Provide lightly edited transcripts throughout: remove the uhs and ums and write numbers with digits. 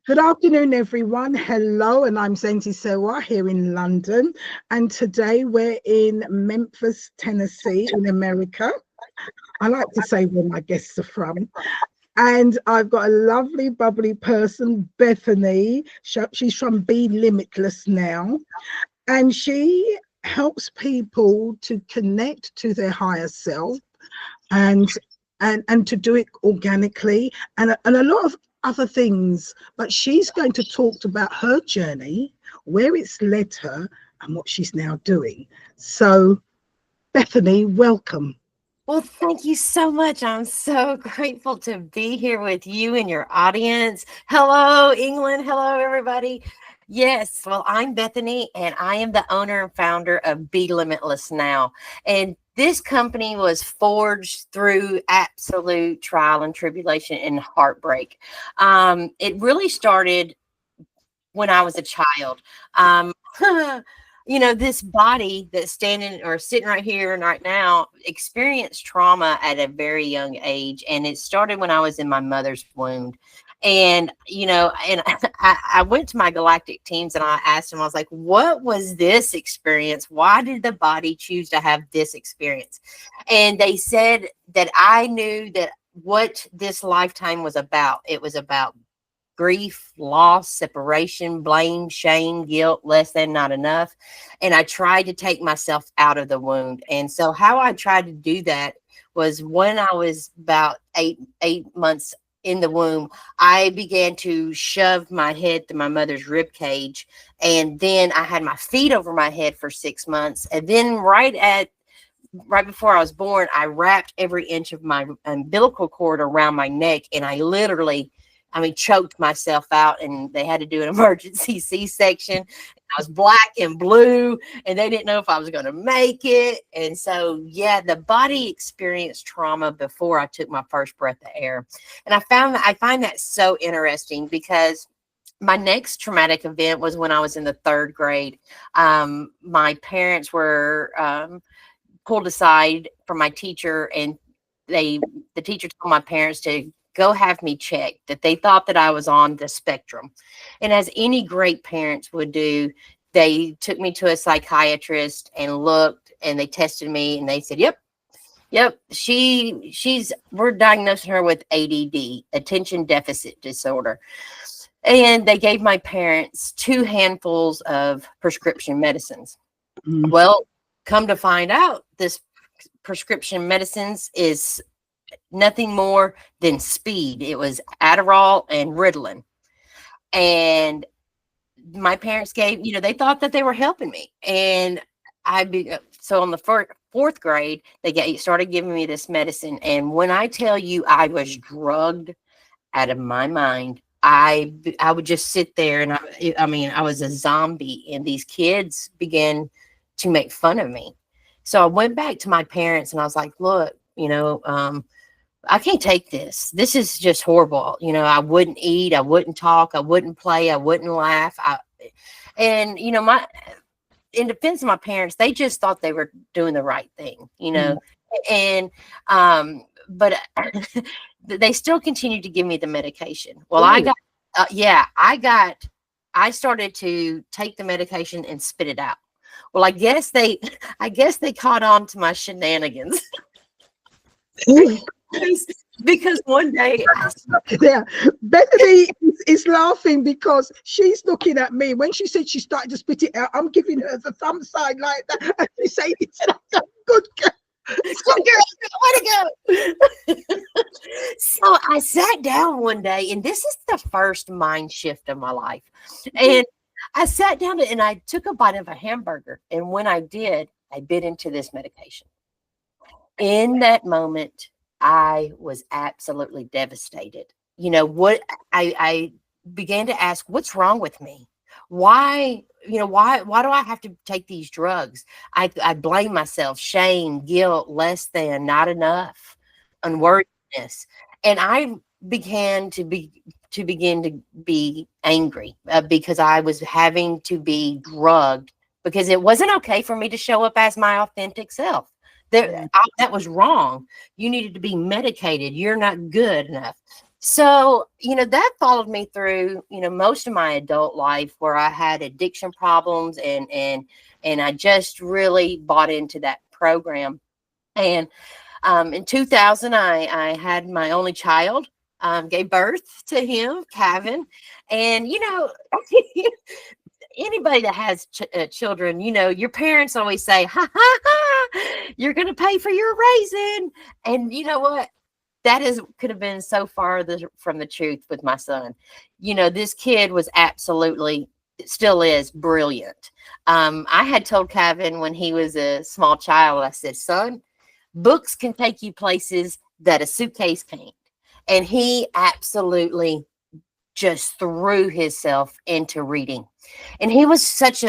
Good afternoon, everyone. Hello, and I'm Zenzi Sewa here in London. And today we're in Memphis, Tennessee, in America. I like to say where my guests are from. And I've got a lovely, bubbly person, Bethany. She's from Be Limitless now. And she helps people to connect to their higher self and and to do it organically and a lot of other things, but she's going to talk about her journey, where it's led her, and what she's now doing. So Bethany, welcome. Well, thank you so much. I'm so grateful to be here with you and your audience. Hello, England. Hello, everybody. Yes, well, I'm Bethany, and I am the owner and founder of Be Limitless now. And this company was forged through absolute trial and tribulation and heartbreak. It really started when I was a child. This body that's standing or sitting right here and right now experienced trauma at a very young age. And it started when I was in my mother's womb. And I went to my Galactic teams and I asked them, I was like, what was this experience? Why did the body choose to have this experience? And they said that I knew that what this lifetime was about. It was about grief, loss, separation, blame, shame, guilt, less than, not enough. And I tried to take myself out of the wound. And so how I tried to do that was when I was about eight months in the womb, I began to shove my head through my mother's rib cage. And then I had my feet over my head for 6 months. And then right before I was born, I wrapped every inch of my umbilical cord around my neck. And I literally, choked myself out, and they had to do an emergency C-section. I was black and blue, and they didn't know if I was going to make it. And so, yeah, the body experienced trauma before I took my first breath of air. And I find that so interesting because my next traumatic event was when I was in the 3rd grade. My parents were pulled aside from my teacher, and the teacher told my parents to go have me checked, that they thought that I was on the spectrum. And as any great parents would do, they took me to a psychiatrist and looked, and they tested me, and they said, yep, we're diagnosing her with ADD, attention deficit disorder. And they gave my parents 2 handfuls of prescription medicines. Well, come to find out, this prescription medicines is nothing more than speed. It was Adderall and Ritalin. And my parents gave, they thought that they were helping me. And so on the 4th grade, they started giving me this medicine. And when I tell you I was drugged out of my mind, I would just sit there and I was a zombie, and these kids began to make fun of me. So I went back to my parents and I was like, look, I can't take this. This is just horrible. I wouldn't eat. I wouldn't talk. I wouldn't play. I wouldn't laugh. In defense of my parents, they just thought they were doing the right thing, and, but they still continued to give me the medication. Well, I started to take the medication and spit it out. Well, I guess they caught on to my shenanigans. Because one day, yeah, Bethany is laughing because she's looking at me. When she said she started to spit it out, I'm giving her the thumb sign like that, and she's saying, "It's a good girl, good girl, way to go." So I sat down one day, and this is the first mind shift of my life. And I sat down and I took a bite of a hamburger, and when I did, I bit into this medication. In that moment, I was absolutely devastated. What I began to ask, what's wrong with me? Why do I have to take these drugs? I blame myself, shame, guilt, less than, not enough, unworthiness. And I began to be angry because I was having to be drugged, because it wasn't okay for me to show up as my authentic self. That was wrong. You needed to be medicated. You're not good enough. So, that followed me through, most of my adult life, where I had addiction problems, and I just really bought into that program. And in 2000, I had my only child, gave birth to him, Kevin. And, anybody that has children, your parents always say, ha, ha, ha, you're going to pay for your raising. And you know what? Could have been so far from the truth with my son. This kid was absolutely, still is brilliant. I had told Kevin when he was a small child, I said, son, books can take you places that a suitcase can't. And he absolutely just threw himself into reading. And he was such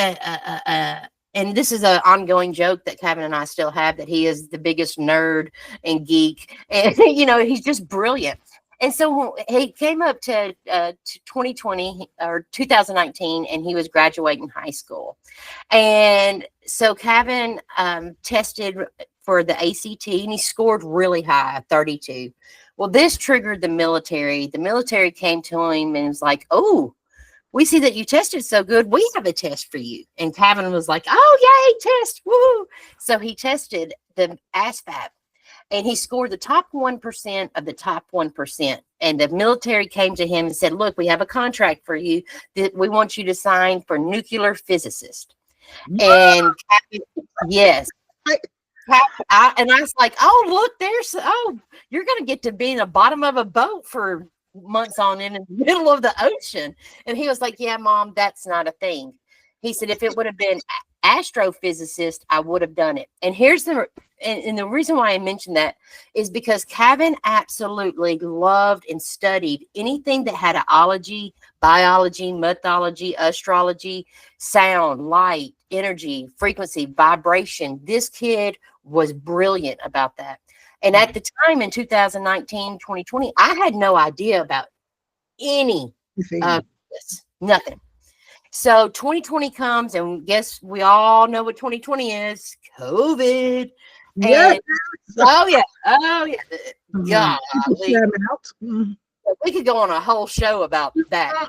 and this is an ongoing joke that Kevin and I still have, that he is the biggest nerd and geek. And, he's just brilliant. And so he came up to 2020 or 2019, and he was graduating high school. And so Kevin tested for the ACT, and he scored really high, 32. Well, this triggered the military. The military came to him and was like, oh, we see that you tested so good. We have a test for you. And Kevin was like, oh, yay, test. Woo. So he tested the ASVAB, and he scored the top 1% of the top 1%. And the military came to him and said, look, we have a contract for you that we want you to sign for nuclear physicist. And Kevin, yes. And I was like, oh, look, you're going to get to be in the bottom of a boat for months on end in the middle of the ocean. And he was like, yeah, Mom, that's not a thing. He said, if it would have been astrophysicist, I would have done it. And here's the reason why I mentioned that is because Kevin absolutely loved and studied anything that had ology, biology, mythology, astrology, sound, light, energy, frequency, vibration. This kid was brilliant about that. And at the time in 2019, 2020, I had no idea about any of this, nothing. So 2020 comes, and guess we all know what 2020 is, COVID. Yes. Oh yeah. God, we could go on a whole show about that.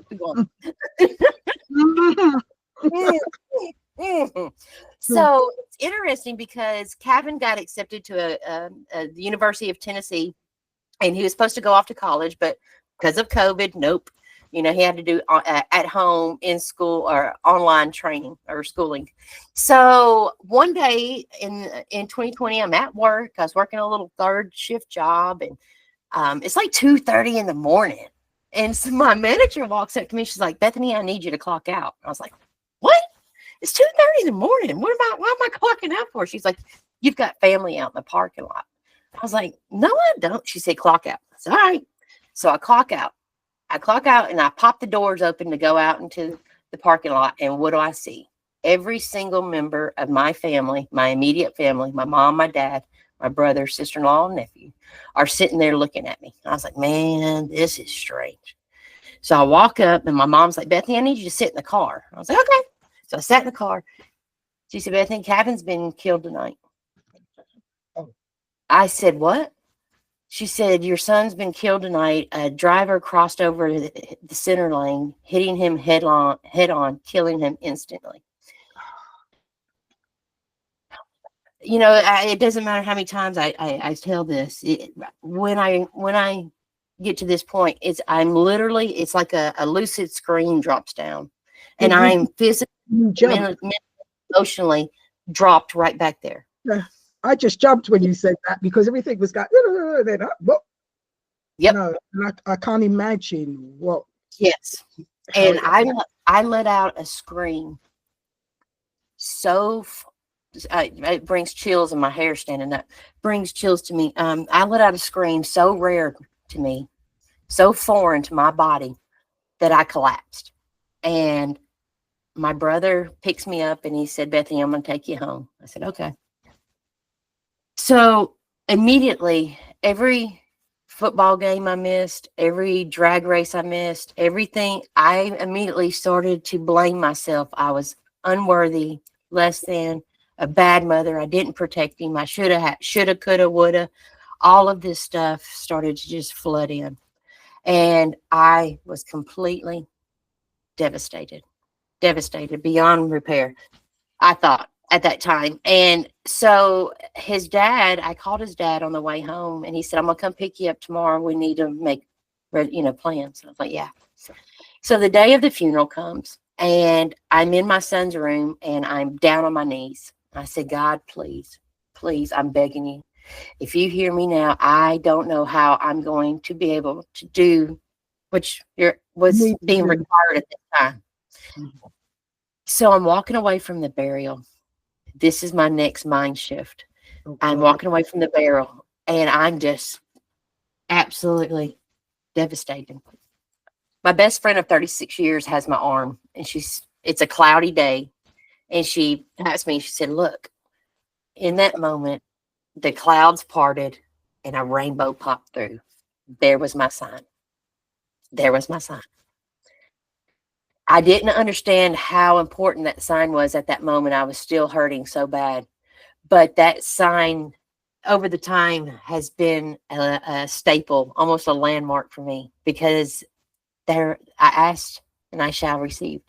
So it's interesting because Kevin got accepted to the University of Tennessee, and he was supposed to go off to college, but because of COVID, nope. He had to do at home, in school, or online training or schooling. So one day in 2020, I'm at work. I was working a little third shift job, and it's like 2:30 in the morning. And so my manager walks up to me. She's like, Bethany, I need you to clock out. I was like, what? It's 2:30 in the morning. Why am I clocking out for? She's like, you've got family out in the parking lot. I was like, no, I don't. She said, clock out. I said, all right. So I clock out. And I pop the doors open to go out into the parking lot. And what do I see? Every single member of my family, my immediate family, my mom, my dad, my brother, sister-in-law, and nephew are sitting there looking at me. I was like, man, this is strange. So I walk up, and my mom's like, Bethany, I need you to sit in the car. I was like, okay. So I sat in the car. She said, Bethany, Kevin's been killed tonight. I said, what? She said, your son's been killed tonight. A driver crossed over the center lane, hitting him head on, killing him instantly. It doesn't matter how many times I tell this. When I get to this point, it's like a lucid screen drops down, and I'm physically, emotionally dropped right back there. I just jumped when you said that, because everything was going. Then yep. No, I can't imagine what. Yes, and I let out a scream. So it brings chills, and my hair standing up brings chills to me. I let out a scream so rare to me, so foreign to my body, that I collapsed. And my brother picks me up, and he said, Bethany, I'm going to take you home. I said, okay. So immediately, every football game I missed, every drag race I missed, everything, I immediately started to blame myself. I was unworthy, less than, a bad mother. I didn't protect him. I shoulda, coulda, woulda. All of this stuff started to just flood in. And I was completely devastated, devastated beyond repair, I thought at that time. And so I called his dad on the way home, and he said, I'm going to come pick you up tomorrow. We need to make, plans. And I was like, yeah. So the day of the funeral comes, and I'm in my son's room, and I'm down on my knees. I said, God, please, please, I'm begging you. If you hear me now, I don't know how I'm going to be able to do was being required at that time. Mm-hmm. So I'm walking away from the burial. This is my next mind shift. I'm walking away from the burial, and I'm just absolutely devastated. My best friend of 36 years has my arm, and it's a cloudy day, and she asked me, she said, look, in that moment, the clouds parted and a rainbow popped through. There was my sign. There was my sign. I didn't understand how important that sign was at that moment. I was still hurting so bad. But that sign over the time has been a staple, almost a landmark for me, because I asked and I shall receive.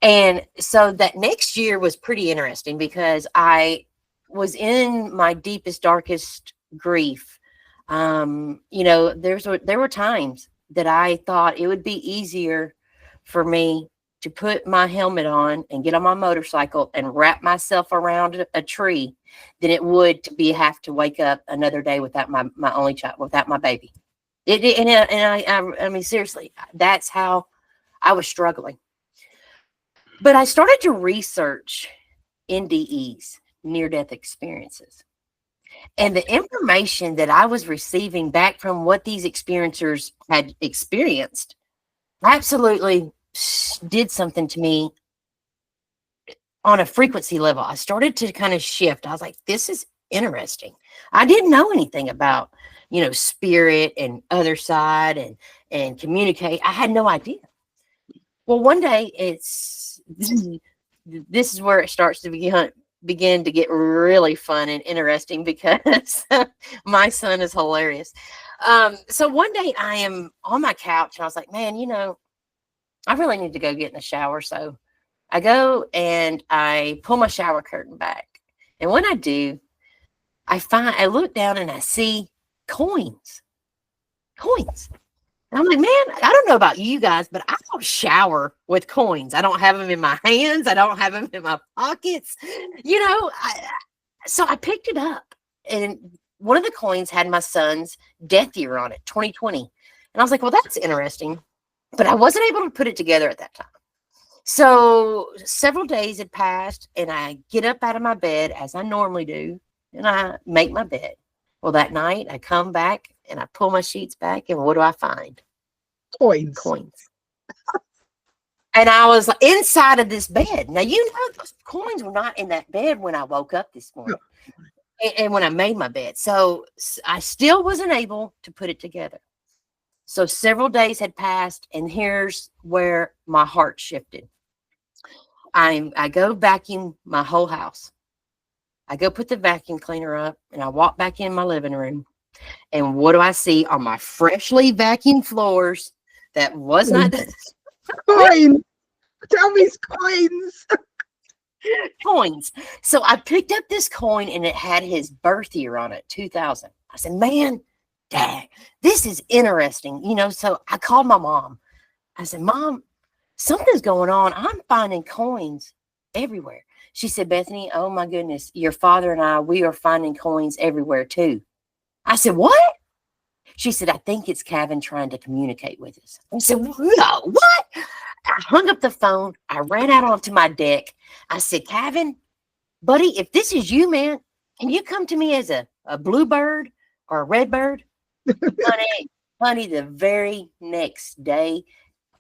And so that next year was pretty interesting because I was in my deepest, darkest grief. There were times that I thought it would be easier for me to put my helmet on and get on my motorcycle and wrap myself around a tree than it would to have to wake up another day without my only child, without my baby. I mean, seriously, that's how I was struggling. But I started to research NDEs, near-death experiences. And the information that I was receiving back from what these experiencers had experienced absolutely did something to me on a frequency level. I started to kind of shift. I was like, this is interesting. I didn't know anything about, spirit and other side and communicate. I had no idea. Well, one day this is where it starts to begin to get really fun and interesting because my son is hilarious. So one day I am on my couch and I was like, man, I really need to go get in the shower. So I go and I pull my shower curtain back. And when I do, I look down and I see coins. And I'm like, man, I don't know about you guys, but I don't shower with coins. I don't have them in my hands. I don't have them in my pockets. So I picked it up, and one of the coins had my son's death year on it, 2020. And I was like, well, that's interesting. But I wasn't able to put it together at that time. So several days had passed, and I get up out of my bed, as I normally do, and I make my bed. Well, that night, I come back, and I pull my sheets back, and what do I find? Coins. And I was inside of this bed. Now, those coins were not in that bed when I woke up this morning and when I made my bed. So I still wasn't able to put it together. So several days had passed, and here's where my heart shifted. I go vacuum my whole house. I go put the vacuum cleaner up, and I walk back in my living room. And what do I see on my freshly vacuumed floors that was not coins? Tell me it's coins. Coins. So I picked up this coin, and it had his birth year on it, 2000. I said, man, dang, this is interesting. So I called my mom. I said, Mom, something's going on. I'm finding coins everywhere. She said, Bethany, oh my goodness, your father and we are finding coins everywhere too. I said, what? She said, I think it's Kevin trying to communicate with us. I said, no, what? I hung up the phone. I ran out onto my deck. I said, Kevin, buddy, if this is you, can you come to me as a bluebird or a red bird? honey, the very next day,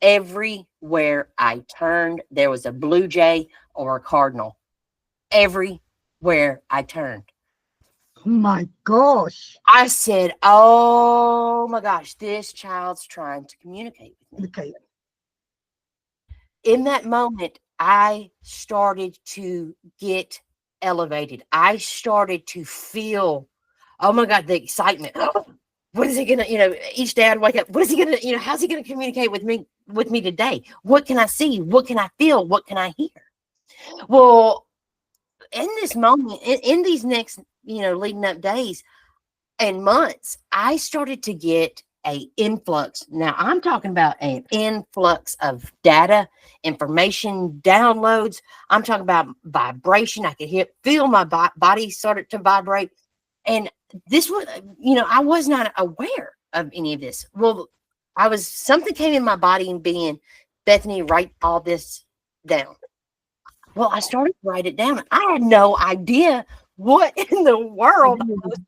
everywhere I turned, there was a blue jay or a cardinal. Everywhere I turned. Oh my gosh. I said, oh my gosh, this child's trying to communicate with me. Okay. In that moment, I started to get elevated. I started to feel, oh my God, the excitement. what is he gonna, each day I'd wake up, what is he gonna, how's he gonna communicate with me today? What can I see? What can I feel? What can I hear? Well, in this moment, in these next, leading up days and months, I started to get a influx. Now I'm talking about an influx of data, information, downloads. I'm talking about vibration. I could feel my body started to vibrate. And this was, I was not aware of any of this. Well, something came in my body and being, Bethany, write all this down. Well, I started to write it down. I had no idea what in the world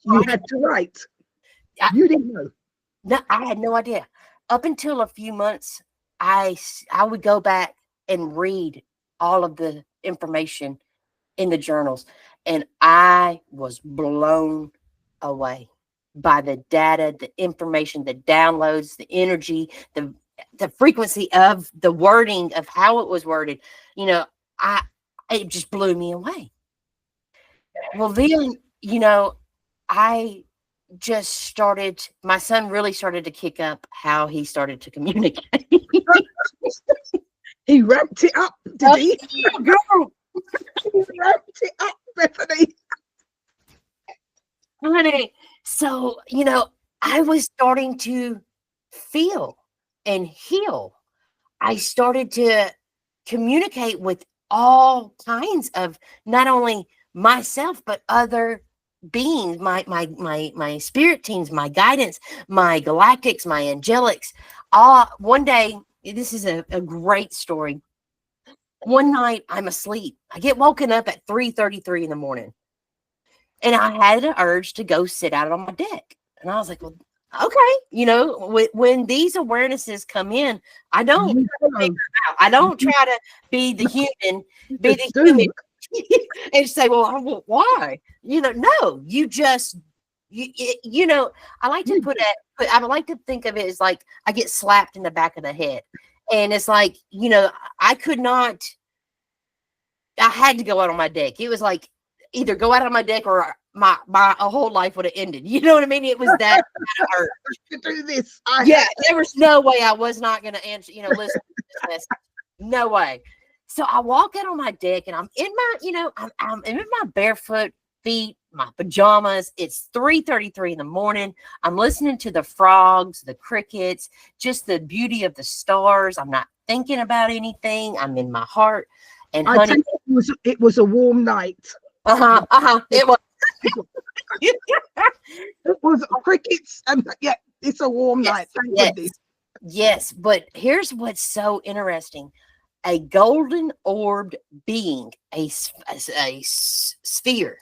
you had to write. You didn't know. No, I had no idea. Up until a few months, I would go back and read all of the information in the journals, and I was blown away by the data, the information, the downloads, the energy, the frequency of the wording of how it was worded. It just blew me away. Well, then, I just started, my son really started to kick up how he started to communicate. He ramped it up, did he? Girl. He ramped it up, Bethany. Honey, so, I was starting to feel and heal. I started to communicate with all kinds of, not only myself, but other beings, my spirit teams, my guidance, my galactics, my angelics. One day, this is a great story. One night I'm asleep. I get woken up at 3:33 in the morning. And I had an urge to go sit out on my deck. And I was like, well, okay. When these awarenesses come in, I don't try to figure them out. I don't try to be the human, and say, well, why? No, you just, I like to I like to think of it as like I get slapped in the back of the head. And it's like, I had to go out on my deck. It was like either go out on my deck or my whole life would have ended. You know what I mean? It was that kind of hurt. To do this. There was no way I was not going to answer, listen to this message. No way. So I walk out on my deck and I'm in my, I'm in my barefoot feet, my pajamas. It's 3:33 in the morning. I'm listening to the frogs, the crickets, just the beauty of the stars. I'm not thinking about anything. I'm in my heart. And honey, it was a warm night. It was. It was crickets, and it's a warm night. Thank goodness. Yes, but here's what's so interesting: a golden orbed being, a sphere,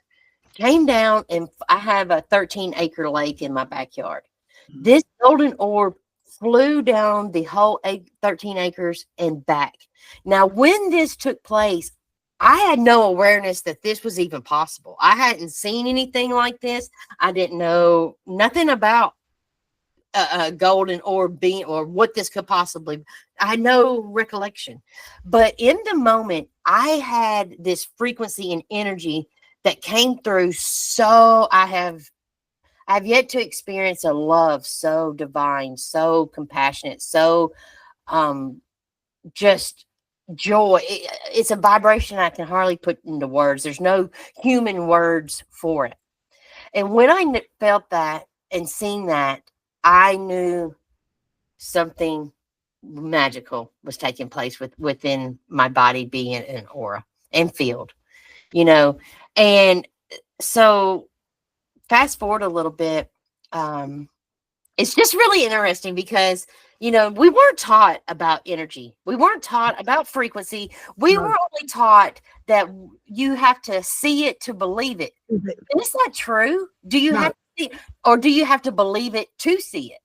came down, and I have a 13-acre lake in my backyard. This golden orb flew down the whole 13 acres and back. Now, when this took place, I had no awareness that this was even possible. I hadn't seen anything like this. I didn't know nothing about a golden orb being or what this could possibly. I had no recollection. But in the moment, I had this frequency and energy that came through. So I've yet to experience a love so divine, so compassionate, so just joy. It's a vibration I can hardly put into words. There's no human words for it. And when I felt that and seen that, I knew something magical was taking place within my body, being an aura and field, and so fast forward a little bit. It's just really interesting because, we weren't taught about energy. We weren't taught about frequency. We were only taught that you have to see it to believe it. Is that true? Do you have to see it, or do you have to believe it to see it?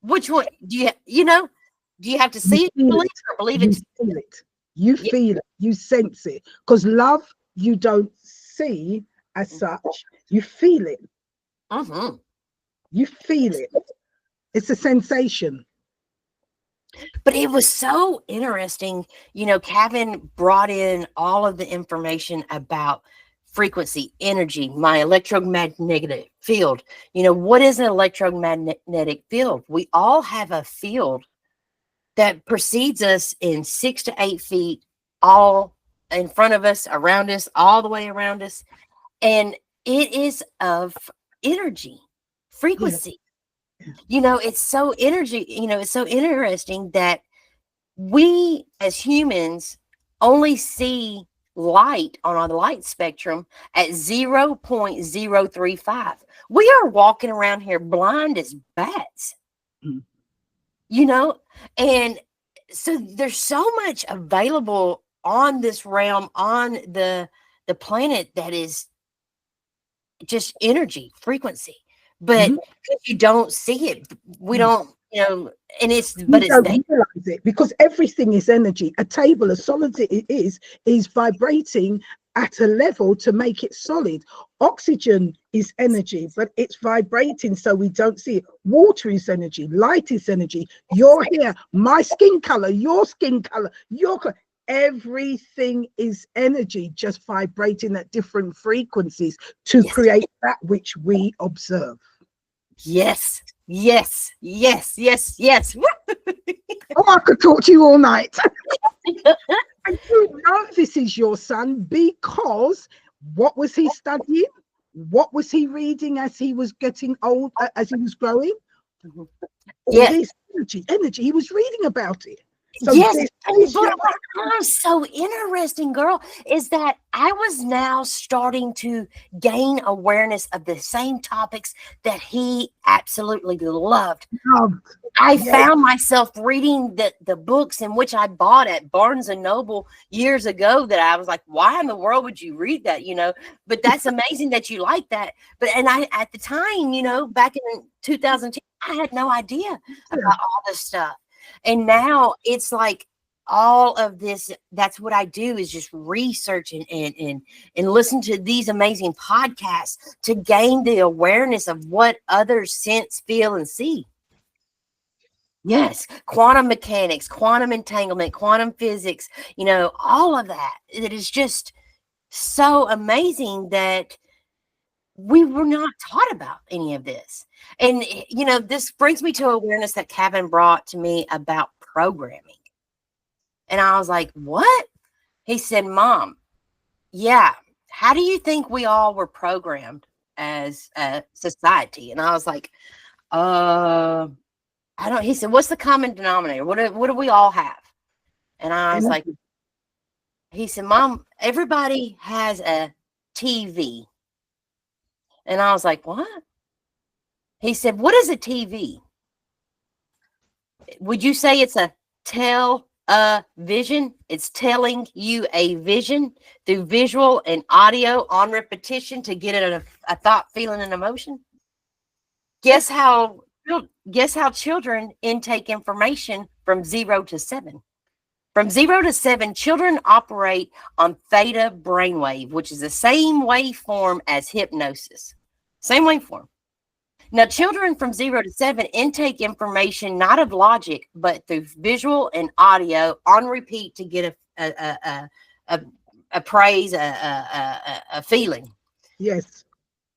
Which one do you, do you have to see it to believe it, or believe it? Feel it. You feel it. You sense it. Because love, you don't see as such. You feel it. You feel it. It's a sensation. But it was so interesting. Kevin brought in all of the information about frequency, energy, my electromagnetic field. What is an electromagnetic field? We all have a field that precedes us in 6 to 8 feet, all in front of us, around us, all the way around us. And it is of energy, frequency. It's so it's so interesting that we as humans only see light on the light spectrum at 0.035. We are walking around here blind as bats. And so there's so much available on this realm, on the planet, that is just energy, frequency. But you don't see it, we don't, and it's don't realize it, because everything is energy. A table, as solid as it is vibrating at a level to make it solid. Oxygen is energy, but it's vibrating, so we don't see it. Water is energy, light is energy. Your hair, my skin color, your skin color, everything is energy, just vibrating at different frequencies to create that which we observe. Yes. Oh, I could talk to you all night. And you know this is your son because what was he studying? What was he reading as he was getting old, as he was growing? All this energy. He was reading about it. So what's so interesting, girl, is that I was now starting to gain awareness of the same topics that he absolutely loved. I found myself reading the books in which I bought at Barnes and Noble years ago, that I was like, why in the world would you read that? But that's amazing that you like that. And I, at the time, back in 2010, I had no idea about all this stuff. And now it's like all of this, that's what I do, is just research and listen to these amazing podcasts to gain the awareness of what others sense, feel, and see. Yes, quantum mechanics, quantum entanglement, quantum physics, all of that. It is just so amazing that we were not taught about any of this. And, this brings me to awareness that Kevin brought to me about programming. And I was like, what? He said, Mom, how do you think we all were programmed as a society? And I was like, I don't. He said, what's the common denominator? What do we all have? And I was like, he said, Mom, everybody has a TV. And I was like, what? He said, what is a TV? Would you say it's a vision? It's telling you a vision through visual and audio on repetition to get a thought, feeling, and emotion? Guess how children intake information from 0 to 7. From 0 to 7, children operate on theta brainwave, which is the same waveform as hypnosis. Same waveform. Now, children from 0 to 7 intake information not of logic, but through visual and audio on repeat to get a praise, a feeling. Yes.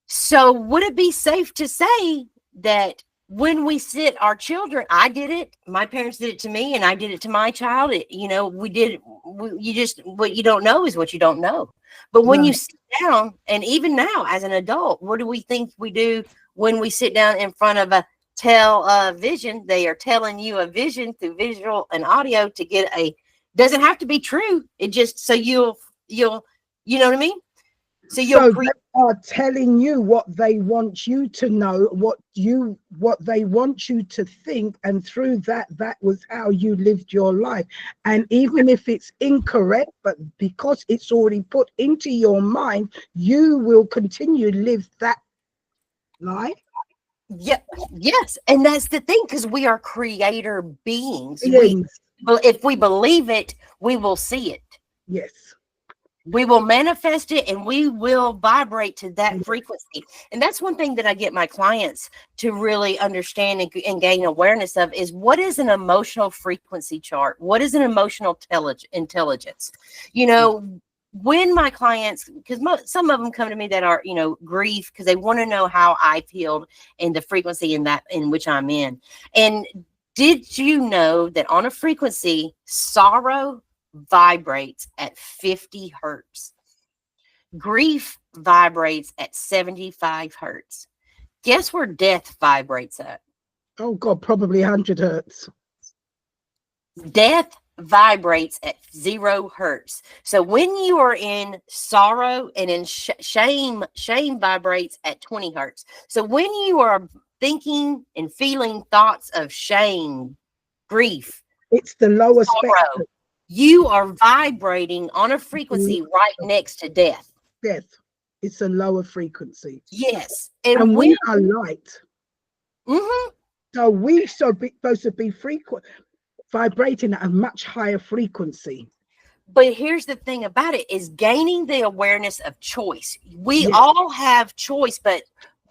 So would it be safe to say that when we sit our children, I did it, my parents did it to me, and I did it to my child, what you don't know is what you don't know. But when you sit down, and even now as an adult, what do we think we do when we sit down in front of a television? They are telling you a vision through visual and audio to get doesn't have to be true. It just, so you'll, you know what I mean? So they are telling you what they want you to know, what they want you to think, and through that was how you lived your life. And even if it's incorrect, but because it's already put into your mind, you will continue to live that life. Yeah, yes, and that's the thing, because we are creator beings. Yes. If we believe it, we will see it. Yes. We will manifest it, and we will vibrate to that frequency. And that's one thing that I get my clients to really understand and gain awareness of, is what is an emotional frequency chart? What is an emotional intelligence? when my clients, because some of them come to me that are, grief, because they want to know how I healed and the frequency in which I'm in. And did you know that on a frequency, sorrow vibrates at 50 hertz? Grief vibrates at 75 hertz. Guess where death vibrates at? Oh God, probably 100 hertz. Death vibrates at 0 hertz. So when you are in sorrow and in shame vibrates at 20 hertz. So when you are thinking and feeling thoughts of shame, grief, it's the lower sorrow, spectrum. You are vibrating on a frequency right next to death. Death. It's a lower frequency. Yes. And we are light. Mm-hmm. So we supposed to be vibrating at a much higher frequency. But here's the thing about it is gaining the awareness of choice. We all have choice, but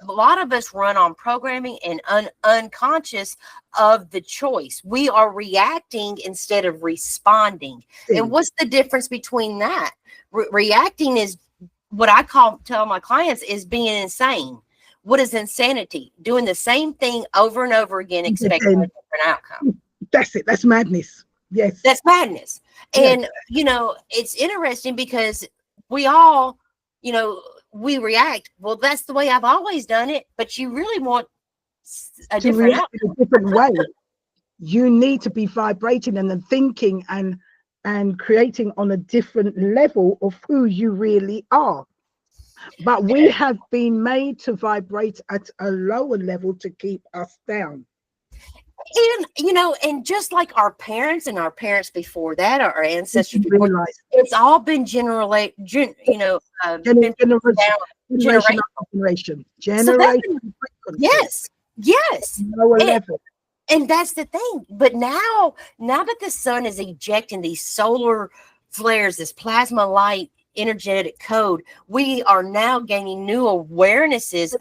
a lot of us run on programming and unconscious of the choice. We are reacting instead of responding. And what's the difference between that? Reacting is what I tell my clients is being insane. What is insanity? Doing the same thing over and over again, expecting a different outcome. That's it. That's madness. Yes. That's madness. And, it's interesting because we all, we react. Well, that's the way I've always done it. But you really want a different outcome. In a different way. You need to be vibrating and then thinking and creating on a different level of who you really are. But we have been made to vibrate at a lower level to keep us down. And, and just like our parents and our parents before that, our ancestors before, it's all been generation. Yes. Lower level. And that's the thing. But now that the sun is ejecting these solar flares, this plasma light energetic code, we are now gaining new awarenesses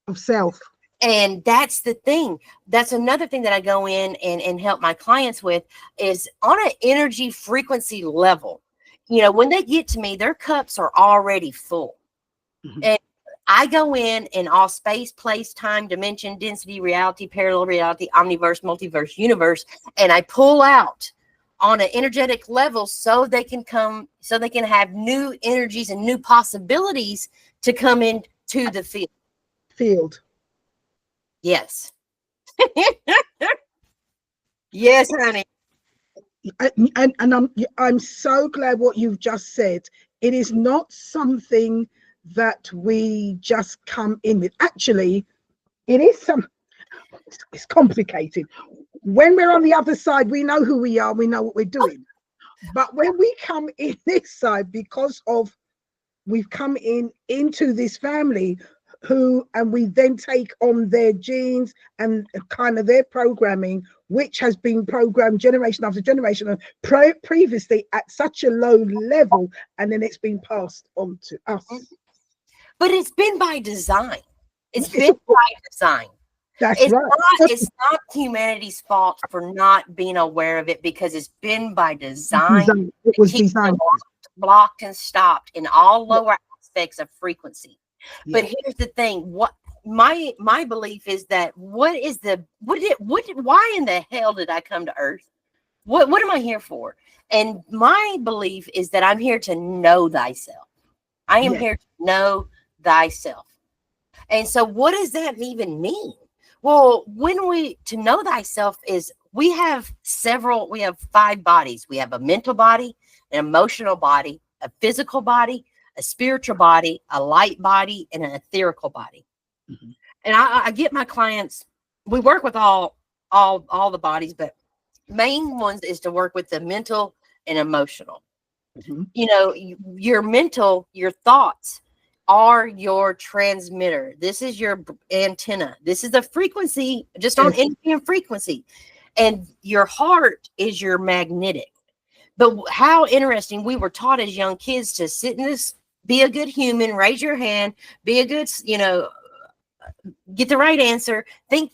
of self. And that's the thing. That's another thing that I go in and help my clients with is on an energy frequency level. When they get to me, their cups are already full. Mm-hmm. And I go in all space, place, time, dimension, density, reality, parallel reality, omniverse, multiverse, universe, and I pull out on an energetic level so they can have new energies and new possibilities to come into the field. Yes. Yes, honey. And I'm so glad what you've just said. It is not something that we just come in with. Actually, it's complicated. When we're on the other side, we know who we are, we know what we're doing. But when we come in this side, because of we've come into this family and we then take on their genes and kind of their programming, which has been programmed generation after generation and previously at such a low level, and then it's been passed on to us. But it's been by design. It's been by design. That's right. It's not humanity's fault for not being aware of it, because it's been by design. It was designed, blocked and stopped in all lower aspects of frequency. But here's the thing: what my belief is that why in the hell did I come to Earth? What am I here for? And my belief is that I'm here to know thyself. I am here to know thyself. And so, what does that even mean? Well, to know thyself is we have 5 bodies. We have a mental body, an emotional body, a physical body, a spiritual body, a light body, and an etherical body. Mm-hmm. And I get my clients, we work with all the bodies, but main ones is to work with the mental and emotional. Mm-hmm. Your mental, your thoughts are your transmitter. This is your antenna. This is the frequency, just on energy and frequency. And your heart is your magnetic. But how interesting, we were taught as young kids to sit in this, be a good human, raise your hand, be a good, get the right answer, think.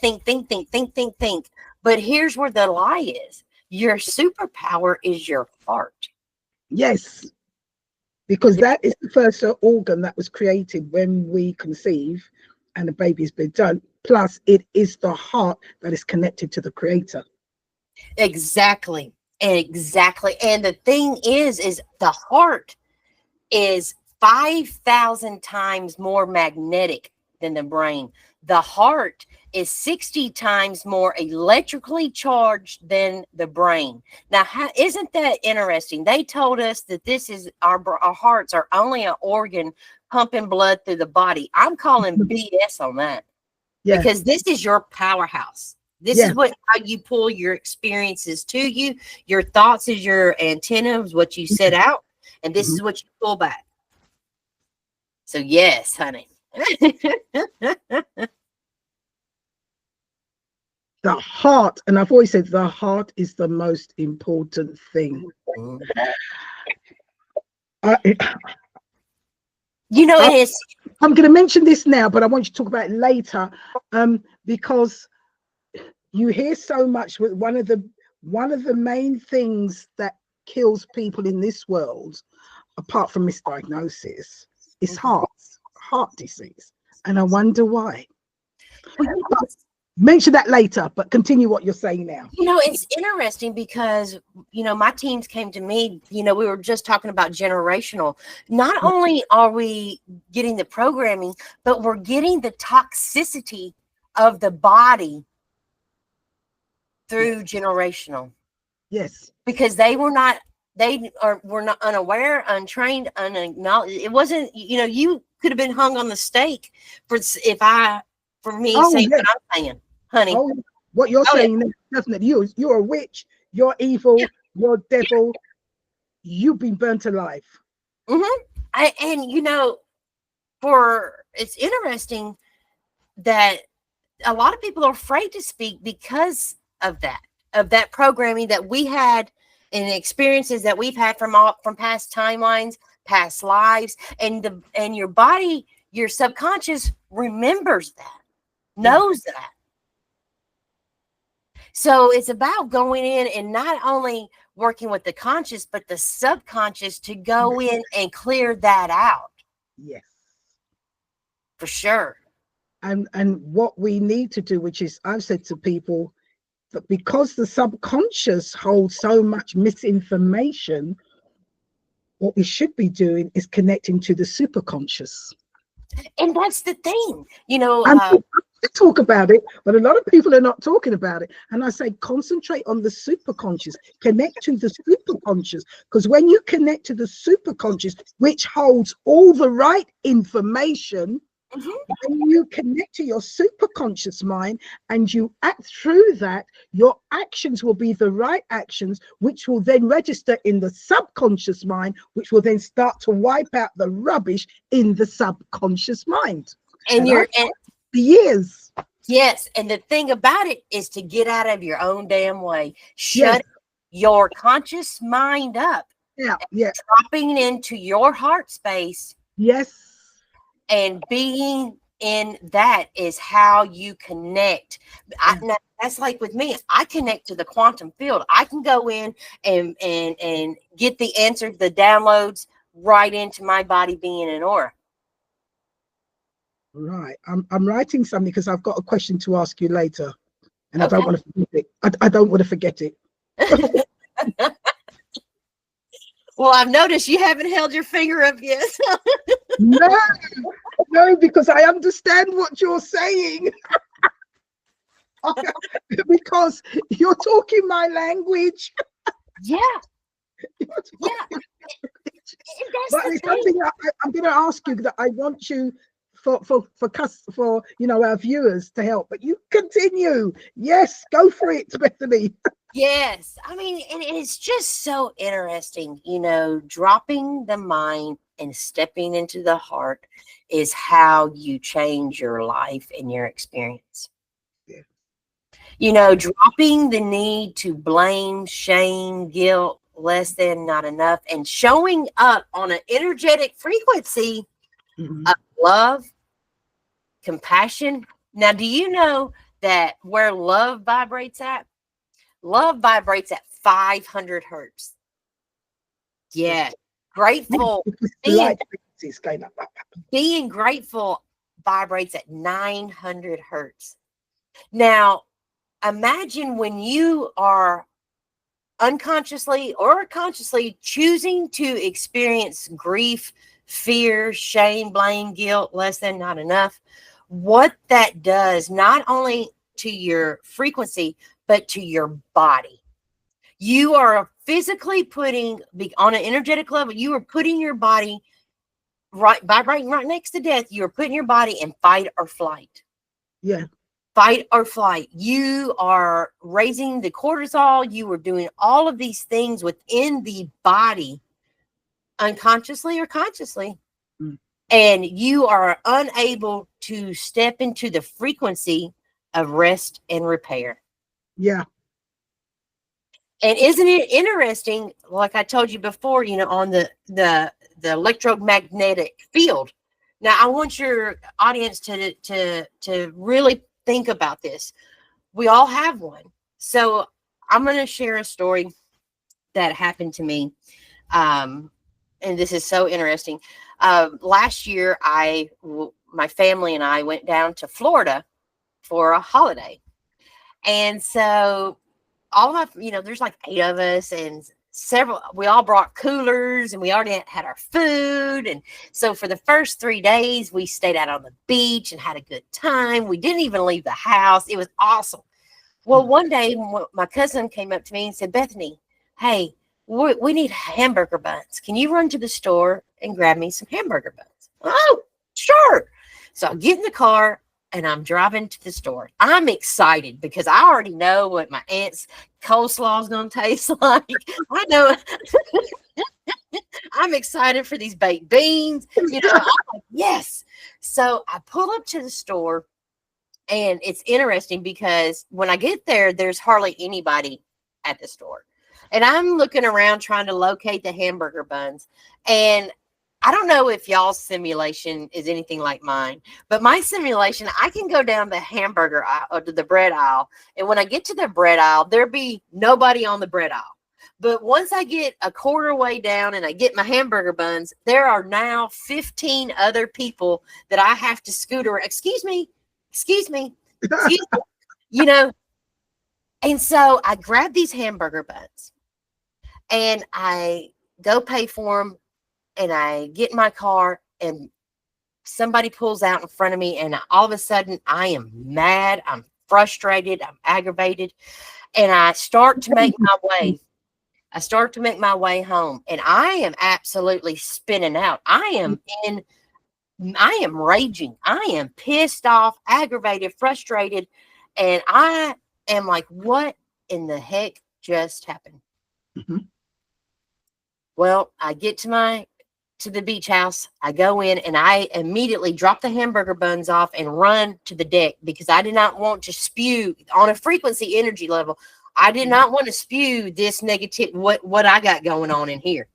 But here's where the lie is. Your superpower is your heart. Yes. because that is the first organ that was created when we conceive and the baby's been done. Plus, it is the heart that is connected to the creator. Exactly. Exactly. And the thing is the heart is 5,000 times more magnetic than the brain. The heart is 60 times more electrically charged than the brain. Now, isn't that interesting? They told us that this is our hearts are only an organ pumping blood through the body. I'm calling BS on that. Yeah. Because this is your powerhouse. This is how you pull your experiences to you. Your thoughts is your antennas, what you set out, and this is what you pull back. So yes, honey. The heart, and I've always said the heart is the most important thing. You know, I'm going to mention this now, but I want you to talk about it later, because you hear so much with one of the main things that kills people in this world, apart from misdiagnosis, is heart disease. And I wonder why. Mention that later, but continue what you're saying now. You know, it's interesting because, you know, my teams came to me, you know, we were just talking about generational. Not only are we getting the programming, but we're getting the toxicity of the body through generational. Yes. Because were not unaware, untrained, unacknowledged. It wasn't, you know, you could have been hung on the stake for me saying what I'm saying. Honey, what you're saying is definitely you're a witch, you're evil, you're devil, you've been burnt alive. And you know, it's interesting that a lot of people are afraid to speak because of that programming that we had and experiences that we've had from past timelines, past lives, and your body, your subconscious remembers that, knows that. So it's about going in and not only working with the conscious, but the subconscious to go in and clear that out. Yes. For sure. And what we need to do, which is I've said to people, that because the subconscious holds so much misinformation, what we should be doing is connecting to the superconscious. And that's the thing, you know. Talk about it, but a lot of people are not talking about it. And I say concentrate on the superconscious, connect to the superconscious, because when you connect to the superconscious, which holds all the right information, when you connect to your superconscious mind and you act through that, your actions will be the right actions, which will then register in the subconscious mind, which will then start to wipe out the rubbish in the subconscious mind. And years. Yes, and the thing about it is to get out of your own damn way. Shut your conscious mind up. Dropping into your heart space. Yes. And being in that is how you connect. That's like with me. I connect to the quantum field. I can go in and get the answer, the downloads right into my body, being an aura. Right. I'm writing something because I've got a question to ask you later, and I don't want to forget it. I don't want to forget it. Well, I've noticed you haven't held your finger up yet. No, because I understand what you're saying. Because you're talking my language. Yeah. But it's something I'm going to ask you that I want you for you know, our viewers to help, but you continue. Yes, go for it, Bethany. Yes, I mean, and it's just so interesting, you know, dropping the mind and stepping into the heart is how you change your life and your experience. You know, dropping the need to blame, shame, guilt, less than, not enough, and showing up on an energetic frequency of love, compassion. Now, do you know that where love vibrates at? Love vibrates at 500 hertz. Yeah. Grateful, Because the being, light frequency is going up. being grateful vibrates at 900 hertz. Now, imagine when you are unconsciously or consciously choosing to experience grief, fear, shame, blame, guilt, less than, not enough, what that does not only to your frequency, but to your body. You are physically putting, on an energetic level, you are putting your body right, vibrating right next to death. You are putting your body in fight or flight. Yeah. Fight or flight. You are raising the cortisol. You are doing all of these things within the body, unconsciously or consciously. Mm. And you are unable to step into the frequency of rest and repair. Yeah. And isn't it interesting, like I told you before, on the electromagnetic field. Now, I want your audience to really think about this. We all have one. So I'm going to share a story that happened to me. And this is so interesting. Last year, my family and I went down to Florida for a holiday. And so all of my, there's like 8 of us, and we all brought coolers, and we already had our food. And so for the first 3 days, we stayed out on the beach and had a good time. We didn't even leave the house. It was awesome. Well, one day my cousin came up to me and said, Bethany, hey, we need hamburger buns. Can you run to the store and grab me some hamburger buns? Oh, sure. So I get in the car and I'm driving to the store. I'm excited because I already know what my aunt's coleslaw is going to taste like. I know. I'm excited for these baked beans. I'm like, yes. So I pull up to the store. And it's interesting because when I get there, there's hardly anybody at the store. And I'm looking around trying to locate the hamburger buns. And I don't know if y'all's simulation is anything like mine, but my simulation, I can go down the hamburger aisle or to the bread aisle. And when I get to the bread aisle, there'll be nobody on the bread aisle. But once I get a quarter way down and I get my hamburger buns, there are now 15 other people that I have to scooter. Excuse me. And so I grab these hamburger buns and I go pay for them, and I get in my car and somebody pulls out in front of me, and all of a sudden I am mad, I'm frustrated, I'm aggravated, and I start to make my way. Home, and I am absolutely spinning out. I am raging. I am pissed off, aggravated, frustrated. And I am like, what in the heck just happened? Mm-hmm. Well, I get to the beach house. I go in and I immediately drop the hamburger buns off and run to the deck because I did not want to spew on a frequency energy level. I did not want to spew this negative, what I got going on in here.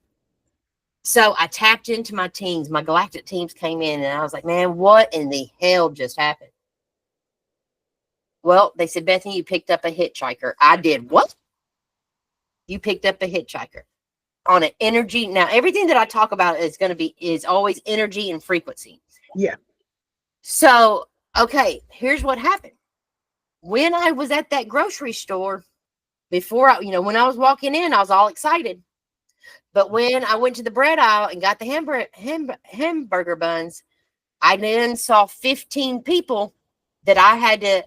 So I tapped into my teams. My Galactic teams came in, and I was like, man, what in the hell just happened? Well, they said, Bethany, you picked up a hitchhiker. I did what? You picked up a hitchhiker on an energy. Now, everything that I talk about is always energy and frequency. Yeah. So, okay, here's what happened. When I was at that grocery store, when I was walking in, I was all excited. But when I went to the bread aisle and got the hamburger buns, I then saw 15 people that I had to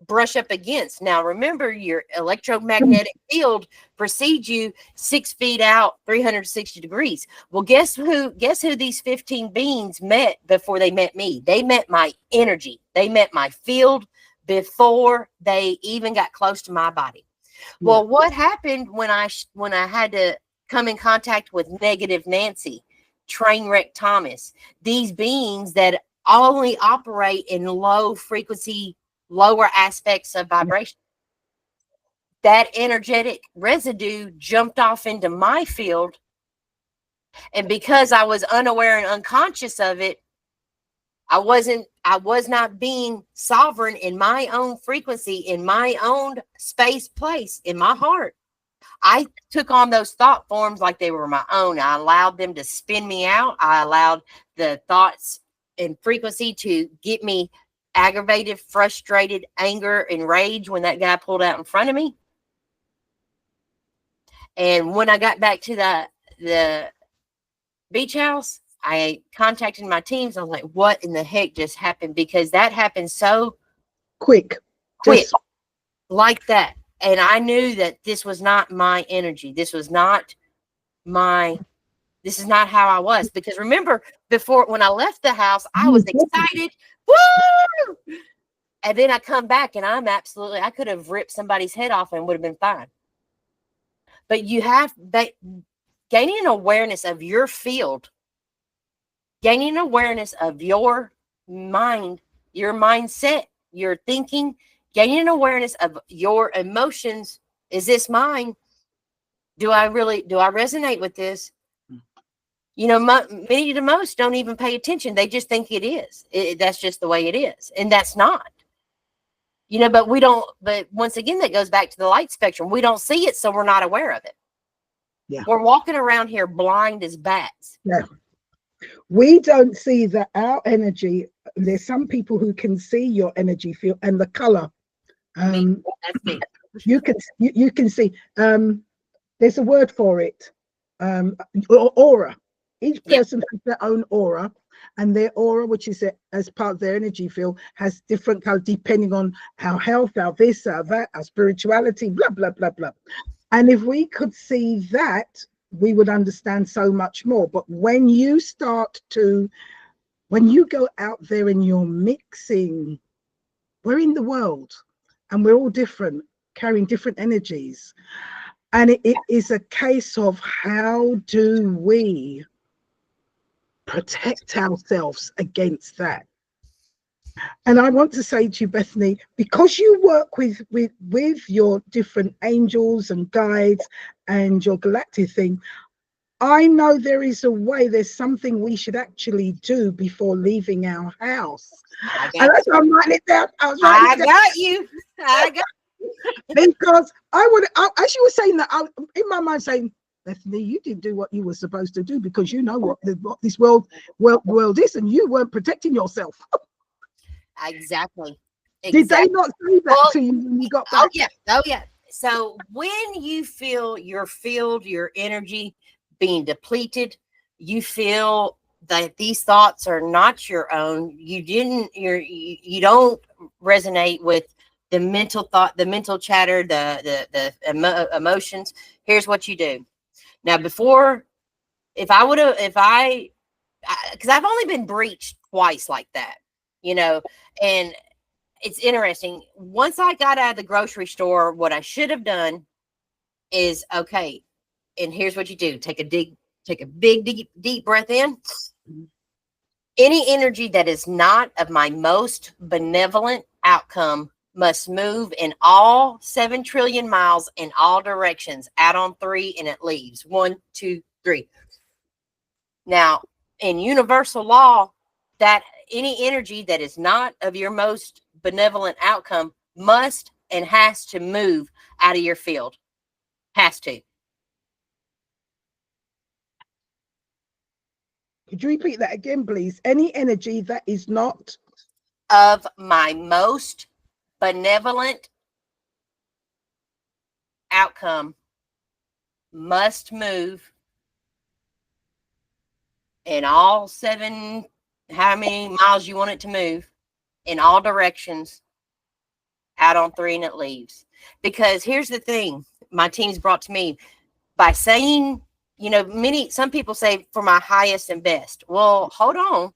brush up against. Now, remember, your electromagnetic field precedes you 6 feet out, 360 degrees. Well, guess who these 15 beings met before they met me? They met my energy. They met my field before they even got close to my body. Yeah. Well, what happened when I had to come in contact with negative Nancy, Trainwreck Thomas, these beings that only operate in low frequency, lower aspects of vibration? That energetic residue jumped off into my field. And because I was unaware and unconscious of it, I was not being sovereign in my own frequency, in my own space, place, in my heart. I took on those thought forms like they were my own. I allowed them to spin me out. I allowed the thoughts and frequency to get me aggravated, frustrated, anger, and rage when that guy pulled out in front of me. And when I got back to the beach house, I contacted my teams. I was like, what in the heck just happened? Because that happened so quick, like that. And I knew that this was not my energy. This is not how I was. Because remember, before, when I left the house, I was excited. Woo! And then I come back and I could have ripped somebody's head off and would have been fine. But gaining awareness of your field, gaining awareness of your mind, your mindset, your thinking, gaining awareness of your emotions. Is this mine? Do I resonate with this? You know, many of the most don't even pay attention. They just think it is. That's just the way it is. And that's not. You know, but once again, that goes back to the light spectrum. We don't see it, so we're not aware of it. Yeah. We're walking around here blind as bats. Yeah. We don't see that our energy, there's some people who can see your energy field and the color. That's me. You can see, there's a word for it, aura. Each person has their own aura, and their aura, which is as part of their energy field, has different colors depending on how health, how this, how that, our spirituality, blah, blah, blah, blah. And if we could see that, we would understand so much more. But when you go out there and you're mixing, we're in the world and we're all different, carrying different energies. And it is a case of how do we protect ourselves against that? And I want to say to you, Bethany, because you work with your different angels and guides and your galactic thing, I know there is a way, there's something we should actually do before leaving our house. And that's why I'm writing it down. I got you. Because as you were saying that, in my mind saying, Bethany, you didn't do what you were supposed to do because you know what this world is, and you weren't protecting yourself. Exactly. Did they not say that to you when you got back? Oh yeah. So when you feel your field, your energy being depleted, you feel that these thoughts are not your own. You don't resonate with the mental thought, the mental chatter, the emotions. Here's what you do. Now, because I've only been breached twice like that, you know, and it's interesting. Once I got out of the grocery store, what I should have done is, okay, and here's what you do. Take a big, deep breath in. Any energy that is not of my most benevolent outcome must move in all 7 trillion miles in all directions. Add on 3 and it leaves. 1, 2, 3. Now, in universal law, that any energy that is not of your most benevolent outcome must and has to move out of your field. Has to. Could you repeat that again, please? Any energy that is not of my most benevolent outcome must move in all 7, how many miles you want it to move, in all directions, out on 3 and it leaves. Because here's the thing, my team's brought to me by saying, you know, some people say for my highest and best. Well, hold on.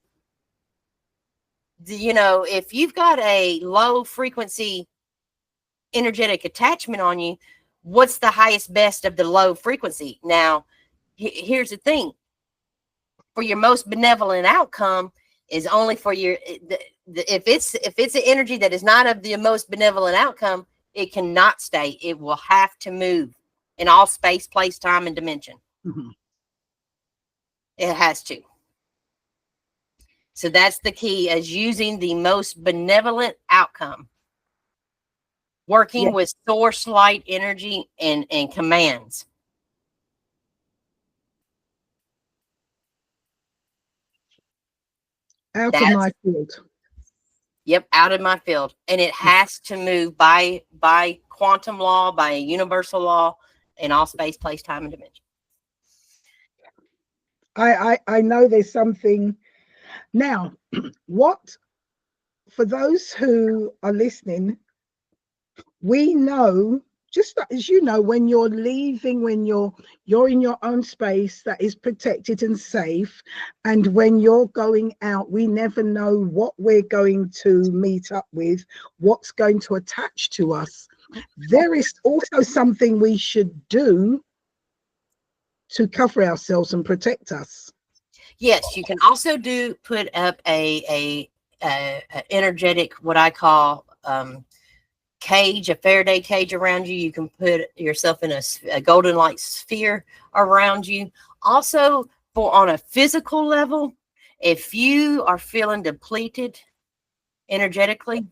You know, if you've got a low frequency energetic attachment on you, what's the highest best of the low frequency? Now, here's the thing. For your most benevolent outcome is only for your, if it's an energy that is not of the most benevolent outcome, it cannot stay. It will have to move in all space, place, time, and dimension. Mm-hmm. It has to. So that's the key, as using the most benevolent outcome. Yeah. working with source light energy and commands. Out of That's my field. Yep, out of my field. And it has to move by quantum law, by a universal law in all space, place, time, and dimension. I know there's something now. What, for those who are listening, we know, just as you know, when you're leaving, when you're in your own space that is protected and safe, and when you're going out, we never know what we're going to meet up with, what's going to attach to us. There is also something we should do to cover ourselves and protect us. Yes, you can also put up a energetic, what I call cage, a Faraday cage around you. You can put yourself in a golden light sphere around you. Also, for on a physical level, if you are feeling depleted energetically,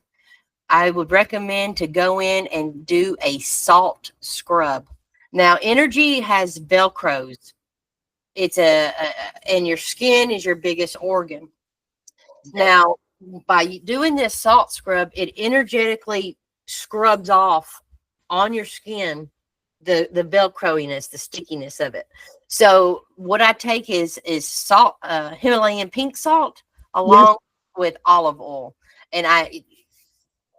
I would recommend to go in and do a salt scrub. Now, energy has Velcros. It's and your skin is your biggest organ. Now, by doing this salt scrub, it energetically scrubs off on your skin the velcroiness, the stickiness of it. So what I take is salt, Himalayan pink salt, Yes. along with olive oil, and I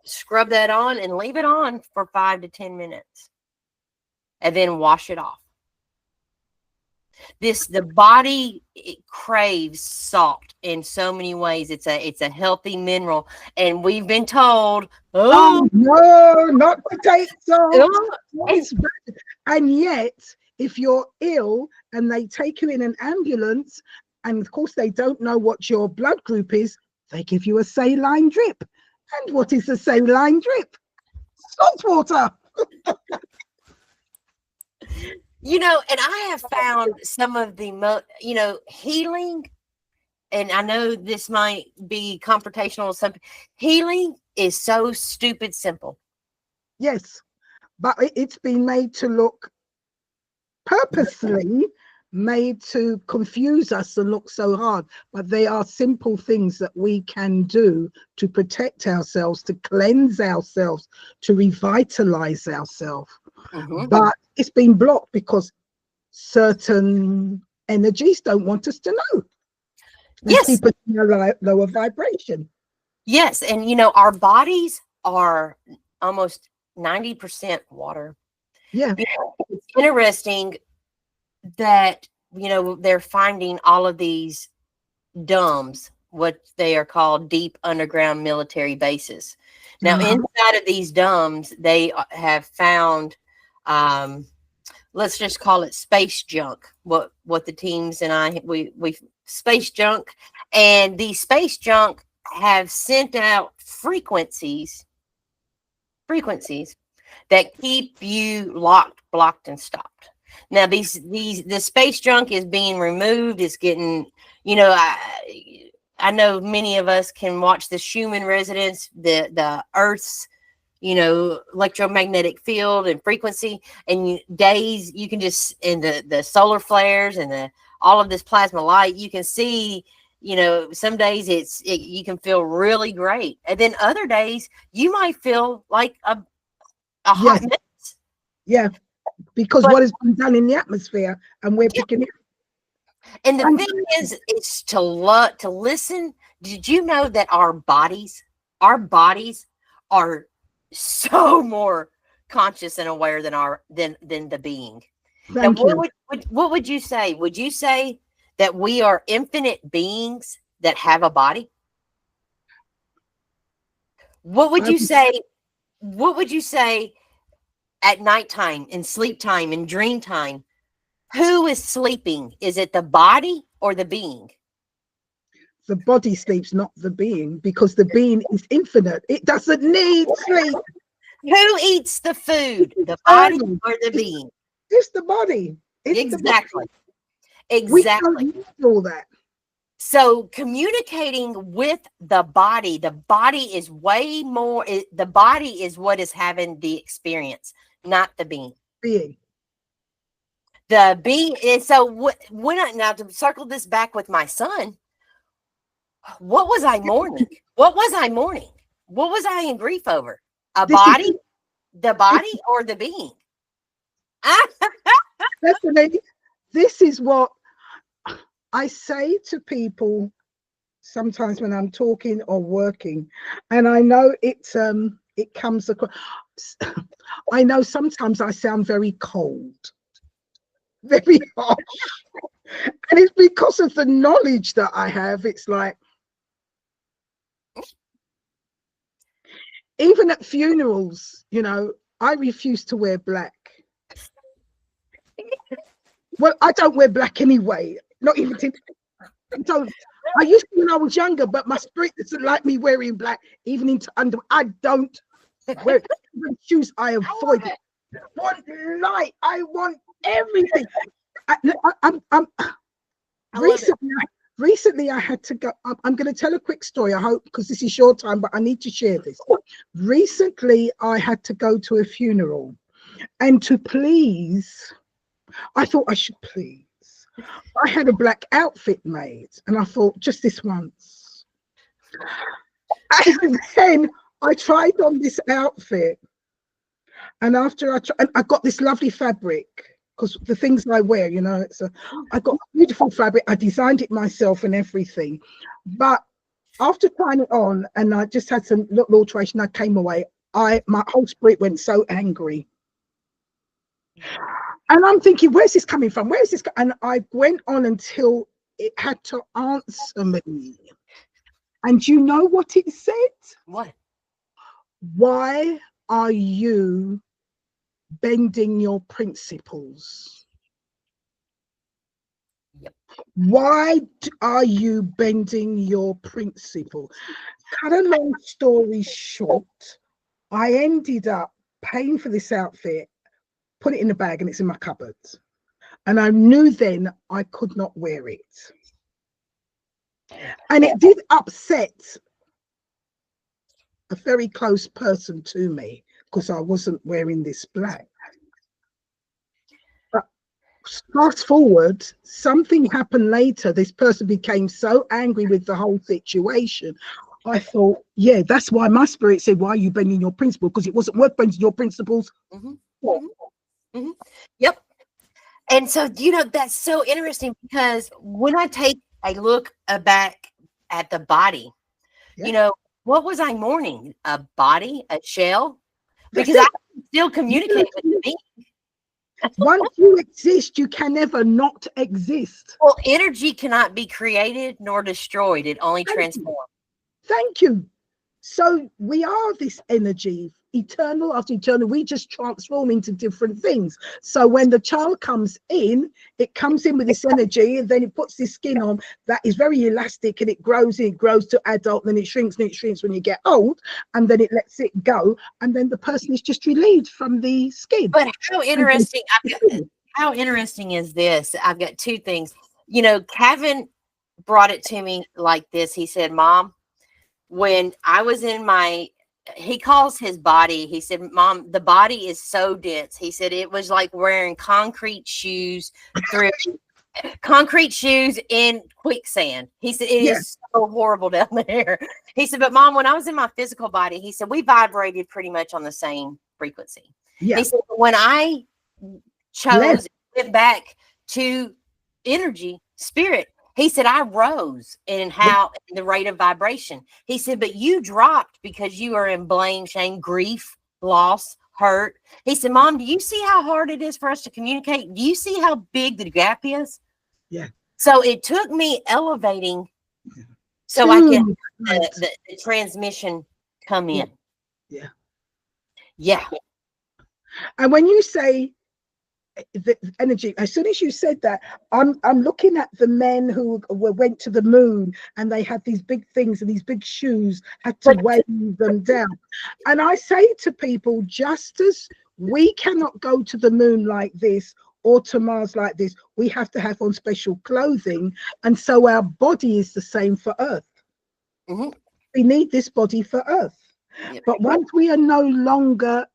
scrub that on and leave it on for 5 to 10 minutes, and then wash it off. The body, it craves salt in so many ways. It's a healthy mineral, and we've been told, Oh no, not to take salt. it's And yet, if you're ill and they take you in an ambulance, and of course they don't know what your blood group is, they give you a saline drip. And what is a saline drip? Salt water. and I have found some of the healing, and I know this might be confrontational or something. Healing is so stupid simple. Yes, but it's been made to look purposely made to confuse us and look so hard, but they are simple things that we can do to protect ourselves, to cleanse ourselves, to revitalize ourselves. But it's been blocked because certain energies don't want us to know. They Yes. keep us in a lower vibration. Yes, and our bodies are almost 90% water. Yeah. It's interesting that they're finding all of these DUMBs, what they are called deep underground military bases. Now, inside of these DUMBs, they have found, let's just call it space junk. What the teams and we space junk, and the space junk have sent out frequencies that keep you locked, blocked, and stopped. Now, the space junk is being removed. It's getting, I know many of us can watch the Schumann resonance, the Earth's, electromagnetic field and frequency, and you can just, in the solar flares and all of this plasma light, you can see, some days you can feel really great, and then other days you might feel like a hot mess. Yeah, because what has been done in the atmosphere, and we're picking it up. And the thing is, it's to listen. Did you know that our bodies are so more conscious and aware than the being? Thank you. What would you say? Would you say that we are infinite beings that have a body? What would you say? What would you say at nighttime, in sleep time, in dream time? Who is sleeping? Is it the body or the being? The body sleeps, not the being, because the being is infinite. It doesn't need sleep. Who eats the food? The body or the being? It's the body. It's exactly. The body. We don't need all that. So communicating with the body is way more, the body is what is having the experience, not the being. Being. The being is, so when I, now to circle this back with my son, what was I mourning? What was I mourning? What was I in grief over? A body, the body, or the being? Bethany, this is what I say to people sometimes when I'm talking or working, and I know it comes across. I know sometimes I sound very cold, very harsh, and it's because of the knowledge that I have. It's like, even at funerals, you know, I refuse to wear black. Well, I don't wear black anyway. Not even don't. I used to when I was younger, but my spirit doesn't like me wearing black, even into under. I don't wear shoes. I avoid it. I want light. I want everything. Recently, I had to go. I'm going to tell a quick story. I hope, because this is your time, but I need to share this. Recently, I had to go to a funeral, and to please, I thought I should please. I had a black outfit made, and I thought, just this once. And then I tried on this outfit, and after I got this lovely fabric, because the things I wear, you know, I got beautiful fabric. I designed it myself and everything. But after trying it on, and I just had some little alteration, I came away. My whole spirit went so angry. And I'm thinking, where's this coming from? Where's this? And I went on until it had to answer me. And you know what it said? What? Why are you bending your principles? Yep. Why are you bending your principle? Cut a long story short, I ended up paying for this outfit, put it in a bag, and it's in my cupboard. And I knew then I could not wear it. And it did upset a very close person to me, because I wasn't wearing this black. But fast forward, something happened later. This person became so angry with the whole situation. I thought, yeah, that's why my spirit said, why are you bending your principle? Because it wasn't worth bending your principles. Mm-hmm. Mm-hmm. Mm-hmm. Yep. And so, you know, that's so interesting, because when I take a look back at the body, yeah, you know, what was I mourning? A body, a shell? Because I can still communicate with me. Once you exist, you can never not exist. Well, energy cannot be created nor destroyed. It only transforms. Thank you. So we are this energy, eternal after eternal. We just transform into different things. So when the child comes in, it comes in with this energy, and then it puts this skin on that is very elastic, and it grows to adult, then it shrinks when you get old, and then it lets it go, and then the person is just relieved from the skin. But how interesting! How interesting is this? I've got two things. You know, Kevin brought it to me like this. He said, "Mom, when I was in he calls his body, he said, Mom, the body is so dense." He said it was like wearing concrete shoes in quicksand. He said it is so horrible down there. He said, but Mom, when I was in my physical body, he said, we vibrated pretty much on the same frequency. Yeah. He said, when I chose, went back to energy, spirit, he said, I rose in the rate of vibration. He said, but you dropped because you are in blame, shame, grief, loss, hurt. He said, Mom, do you see how hard it is for us to communicate? Do you see how big the gap is? Yeah. So it took me elevating so I can the transmission come in. Yeah. Yeah. And when you say the energy, as soon as you said that, I'm looking at the men who went to the moon, and they had these big things and these big shoes, had to weigh them down. And I say to people, just as we cannot go to the moon like this, or to Mars like this, we have to have on special clothing. And so our body is the same for Earth. Mm-hmm. We need this body for Earth. Yep. But once we are no longer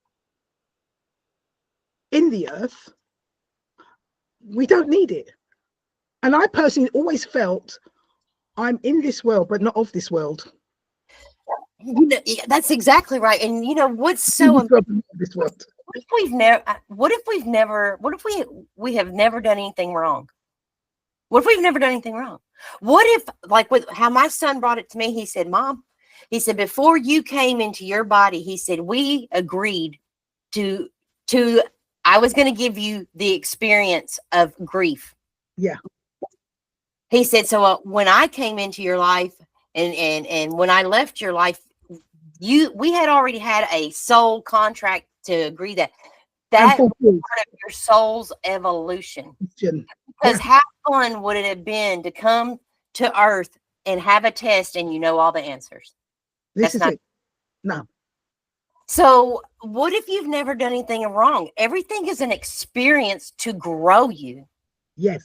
in the Earth, we don't need it. And I personally always felt I'm in this world, but not of this world. That's exactly right. And you know what's so this world. What if we have never done anything wrong? What if we've never done anything wrong? What if, like with how my son brought it to me, he said, Mom, he said, before you came into your body, he said, we agreed to I was going to give you the experience of grief. Yeah. He said, so when I came into your life and when I left your life, we had already had a soul contract to agree that was part of your soul's evolution. Because how fun would it have been to come to Earth and have a test and you know all the answers? This is it. No. So what if you've never done anything wrong? Everything is an experience to grow you. Yes.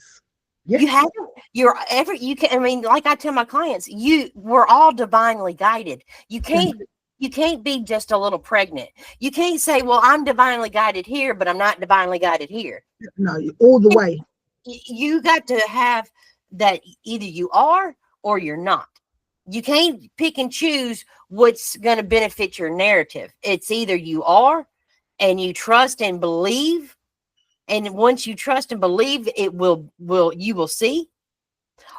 You have I mean, like I tell my clients, we're all divinely guided. You can't be just a little pregnant. You can't say, well, I'm divinely guided here, but I'm not divinely guided here. No, all the way. You got to have that either you are or you're not. You can't pick and choose what's going to benefit your narrative. It's either you are and you trust and believe. And once you trust and believe, you will see.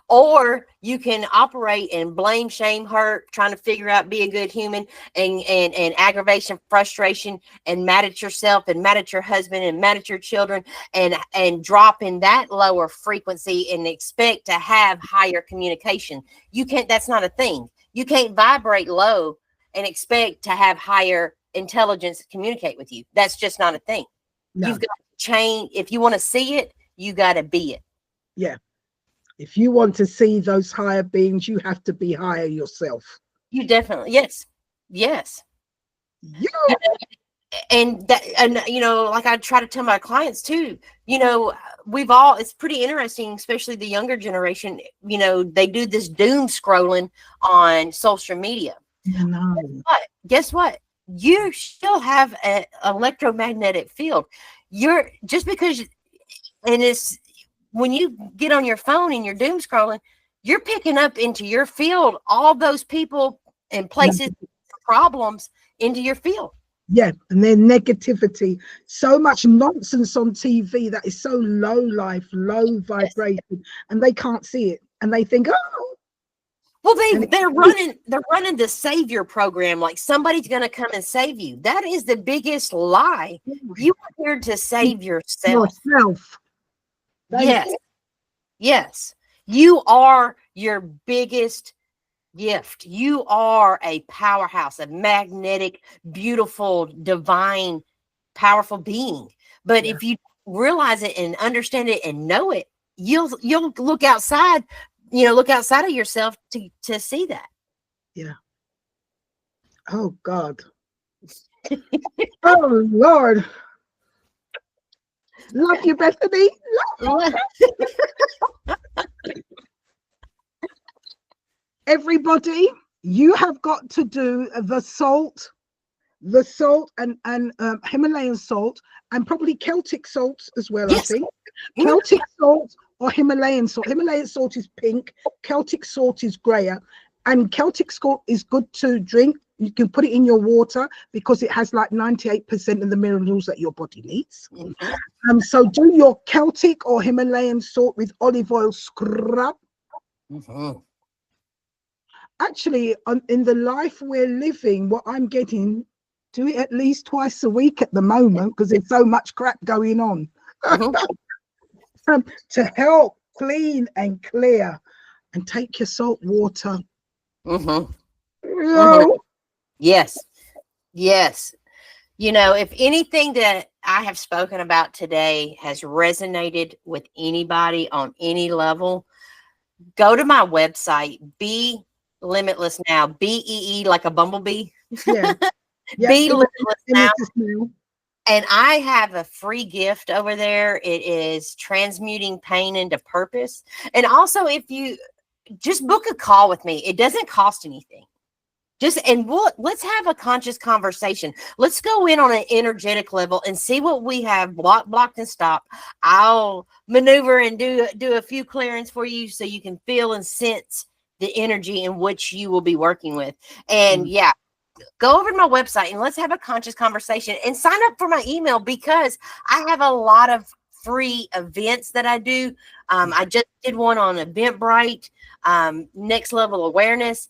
Or you can operate and blame, shame, hurt, trying to figure out, be a good human, and aggravation, frustration, and mad at yourself and mad at your husband and mad at your children and drop in that lower frequency and expect to have higher communication. You can't, that's not a thing. You can't vibrate low and expect to have higher intelligence to communicate with you. That's just not a thing. No. You've got to change. If you want to see it, you got to be it. Yeah. If you want to see those higher beings, you have to be higher yourself. You definitely, yes. Yeah. And you know, like I try to tell my clients too, you know, it's pretty interesting, especially the younger generation, you know, they do this doom scrolling on social media. No. Guess what? You still have an electromagnetic field. Just because, and it's, when you get on your phone and you're doom scrolling, you're picking up into your field all those people and places, problems into your field. Yeah, and their negativity. So much nonsense on TV that is so low life, low vibration, and they can't see it. And they think, oh. Well, they're running the savior program, like somebody's going to come and save you. That is the biggest lie. You are here to save yourself. Yes. You are your biggest gift. You are a powerhouse, a magnetic, beautiful, divine, powerful being. But if you realize it and understand it and know it, you'll look outside, look outside of yourself to see that. Yeah. Oh God. Oh Lord. Love you, Bethany. Love you. Everybody, you have got to do the salt and Himalayan salt, and probably Celtic salt as well. Yes. I think Celtic salt or Himalayan salt. Himalayan salt is pink. Celtic salt is grayer, and Celtic salt is good to drink. You can put it in your water because it has like 98% of the minerals that your body needs. Mm-hmm. So do your Celtic or Himalayan salt with olive oil scrub. Mm-hmm. Actually, in the life we're living, what I'm getting, do it at least twice a week at the moment because there's so much crap going on. Mm-hmm. To help clean and clear, and take your salt water. Mm-hmm. Mm-hmm. Yes. If anything that I have spoken about today has resonated with anybody on any level, go to my website, Be Limitless Now, BEE, like a bumblebee. Yeah. Be Limitless Now. And I have a free gift over there. It is transmuting pain into purpose. And also, if you just book a call with me, it doesn't cost anything. Let's have a conscious conversation. Let's go in on an energetic level and see what we have blocked and stopped. I'll maneuver and do a few clearings for you so you can feel and sense the energy in which you will be working with. And yeah, go over to my website and let's have a conscious conversation and sign up for my email, because I have a lot of free events that I do. I just did one on Eventbrite, next level awareness.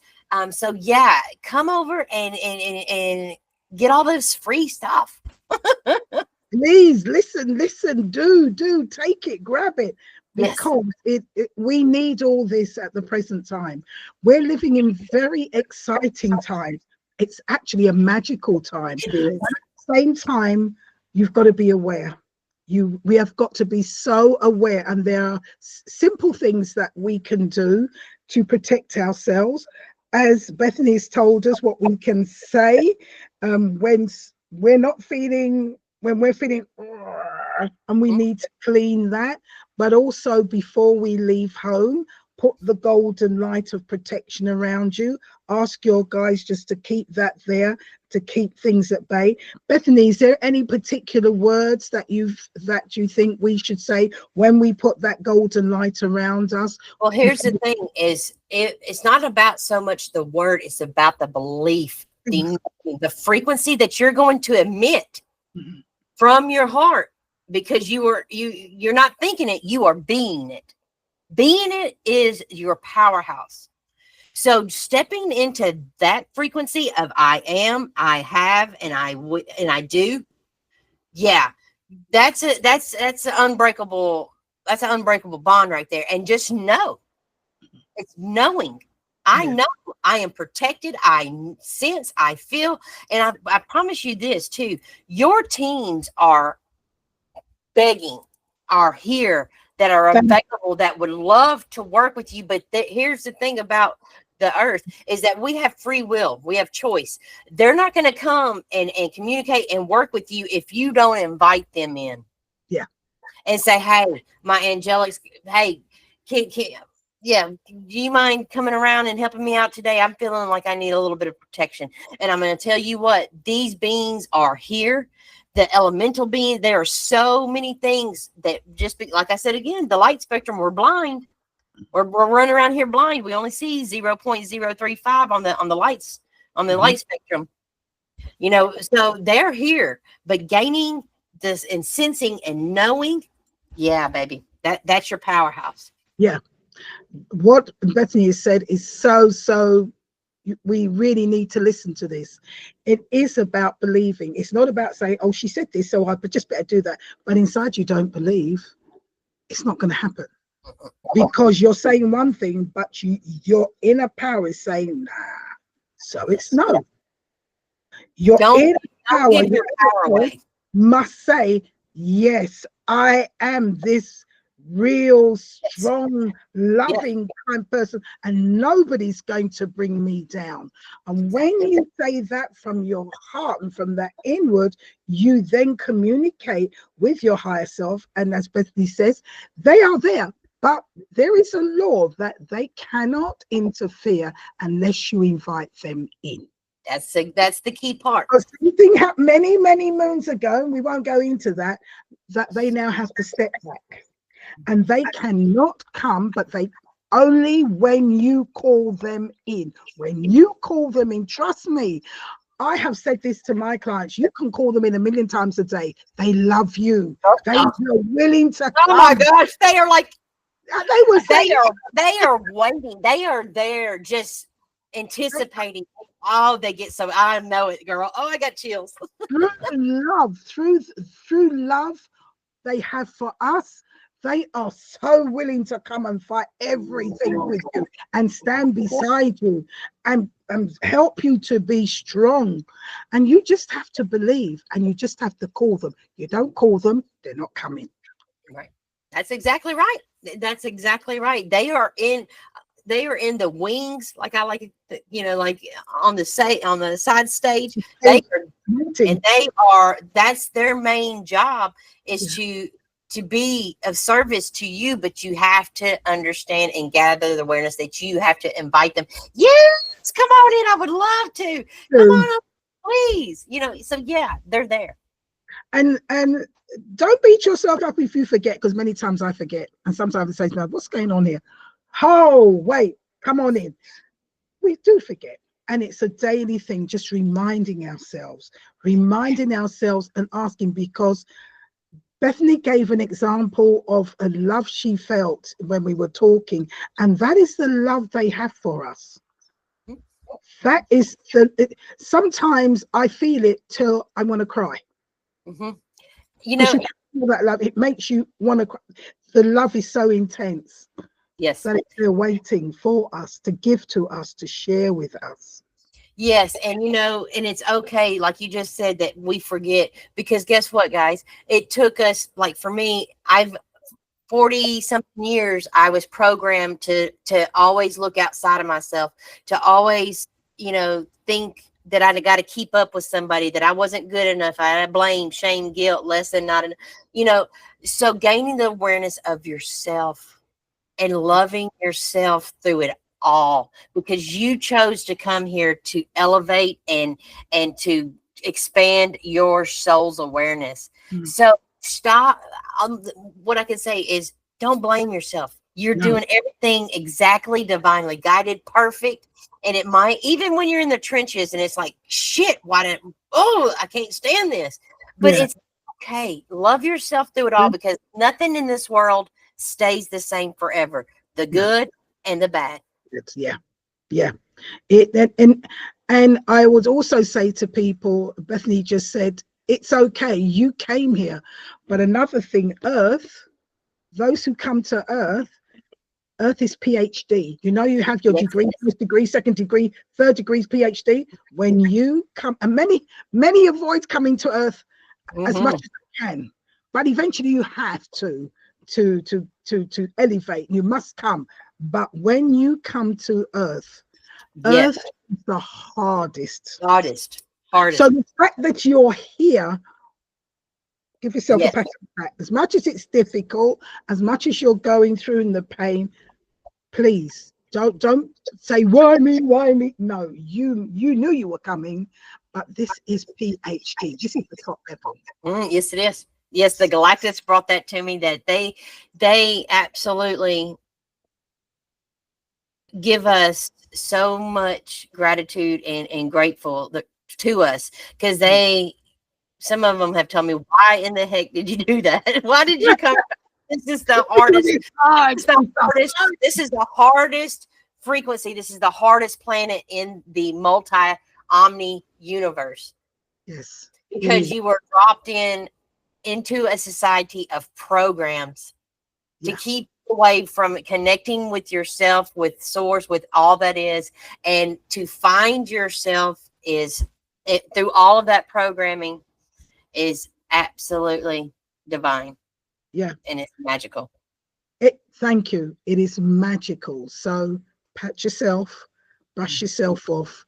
So yeah, come over and get all this free stuff. Please listen, do take it, grab it, because we need all this at the present time. We're living in very exciting times. It's actually a magical time. At the same time, you've got to be aware. We have got to be so aware, and there are simple things that we can do to protect ourselves. As Bethany's told us, what we can say when we're feeling and we need to clean that, but also before we leave home, put the golden light of protection around you. Ask your guys just to keep that there, to keep things at bay. Bethany, is there any particular words that you think we should say when we put that golden light around us? Well, here's the thing: it's not about so much the word; it's about the belief, the frequency that you're going to emit from your heart, because you're not thinking it; you are being it. Being it is your powerhouse. So stepping into that frequency of I am, I have, and I do. Yeah, that's an unbreakable bond right there. And just know, it's knowing. I know I am protected. I sense, I feel, and I promise you this too. Your teams are here, that are available, that would love to work with you. But here's the thing about the earth, is that we have free will. We have choice. They're not going to come and communicate and work with you if you don't invite them in. Yeah. And say, hey, my angelics, hey, do you mind coming around and helping me out today? I'm feeling like I need a little bit of protection. And I'm going to tell you what, these beings are here. The elemental being, there are so many things that like I said again, the light spectrum, we're blind. We're running around here blind. We only see 0.035 on the lights, on the light spectrum. So they're here, but gaining this and sensing and knowing, yeah, baby, that's your powerhouse. Yeah. What Bethany has said is so we really need to listen to this. It is about believing. It's not about saying, oh, she said this, so I just better do that. But inside you don't believe, it's not going to happen, because you're saying one thing, but your inner power is saying, nah. So it's no. Your inner power must say, yes, I am this real, strong, loving kind person, and nobody's going to bring me down. And when you say that from your heart and from that inward, you then communicate with your higher self. And as Bethany says, they are there, but there is a law that they cannot interfere unless you invite them in. That's the key part. Something happened many moons ago, and we won't go into that they now have to step back. And they cannot come, but they only when you call them in. When you call them in, trust me, I have said this to my clients, you can call them in 1,000,000 times a day. They love you. They are willing to come. Oh my gosh, they are like, they are waiting. They are there just anticipating. Oh, I know it, girl. Oh, I got chills. through love they have for us, they are so willing to come and fight everything with you and stand beside you and help you to be strong. And you just have to believe, and you just have to call them. You don't call them, they're not coming. Right. That's exactly right. That's exactly right. They are in the wings, like I like, like on the side stage. They are And that's their main job, is to be of service to you, but you have to understand and gather the awareness that you have to invite them. Yes, come on in. I would love to. Come on, please. So yeah, they're there. And don't beat yourself up if you forget, because many times I forget. And sometimes I say to myself, what's going on here? Oh, wait, come on in. We do forget. And it's a daily thing, just reminding ourselves and asking, because Bethany gave an example of a love she felt when we were talking, and that is the love they have for us. That is sometimes I feel it till I want to cry. That love, it makes you want to cry. The love is so intense. Yes. That they're waiting for us to give to us, to share with us. Yes. And and it's okay, like you just said, that we forget, because guess what, guys? It took us, like for me, I've 40 something years, I was programmed to always look outside of myself, to always, think that I got to keep up with somebody, that I wasn't good enough. I had blame, shame, guilt, less than, not enough, so gaining the awareness of yourself and loving yourself through it all, because you chose to come here to elevate and to expand your soul's awareness. So stop. What I can say is, don't blame yourself. You're doing everything exactly divinely guided, perfect. And it might, even when you're in the trenches and it's like, shit, I can't stand this. But it's okay. Love yourself through it all, because nothing in this world stays the same forever. The good and the bad. And I would also say to people, Bethany just said, it's okay, you came here. But another thing, those who come to Earth is PhD. You have your degree, first degree, second degree, third degrees, PhD. When you come, and many avoid coming to Earth as much as they can, but eventually you have to elevate. You must come. But when you come to Earth is the hardest. So the fact that you're here, give yourself a pat on the back. As much as it's difficult, as much as you're going through in the pain, please don't say, why me? No, you knew you were coming, but this is PhD. This is the top level. Yes, it is. Yes, the Galactics brought that to me, that they absolutely give us so much gratitude and grateful to us, because some of them have told me, why in the heck did you do that? Why did you come? This is the hardest. This is the hardest frequency. This is the hardest planet in the omni universe. Yes. Because you were dropped into a society of programs to keep away from connecting with yourself, with source, with all that is, and to find yourself through all of that programming is absolutely divine. And it's magical. Thank you. It is magical. So pat yourself, brush yourself off,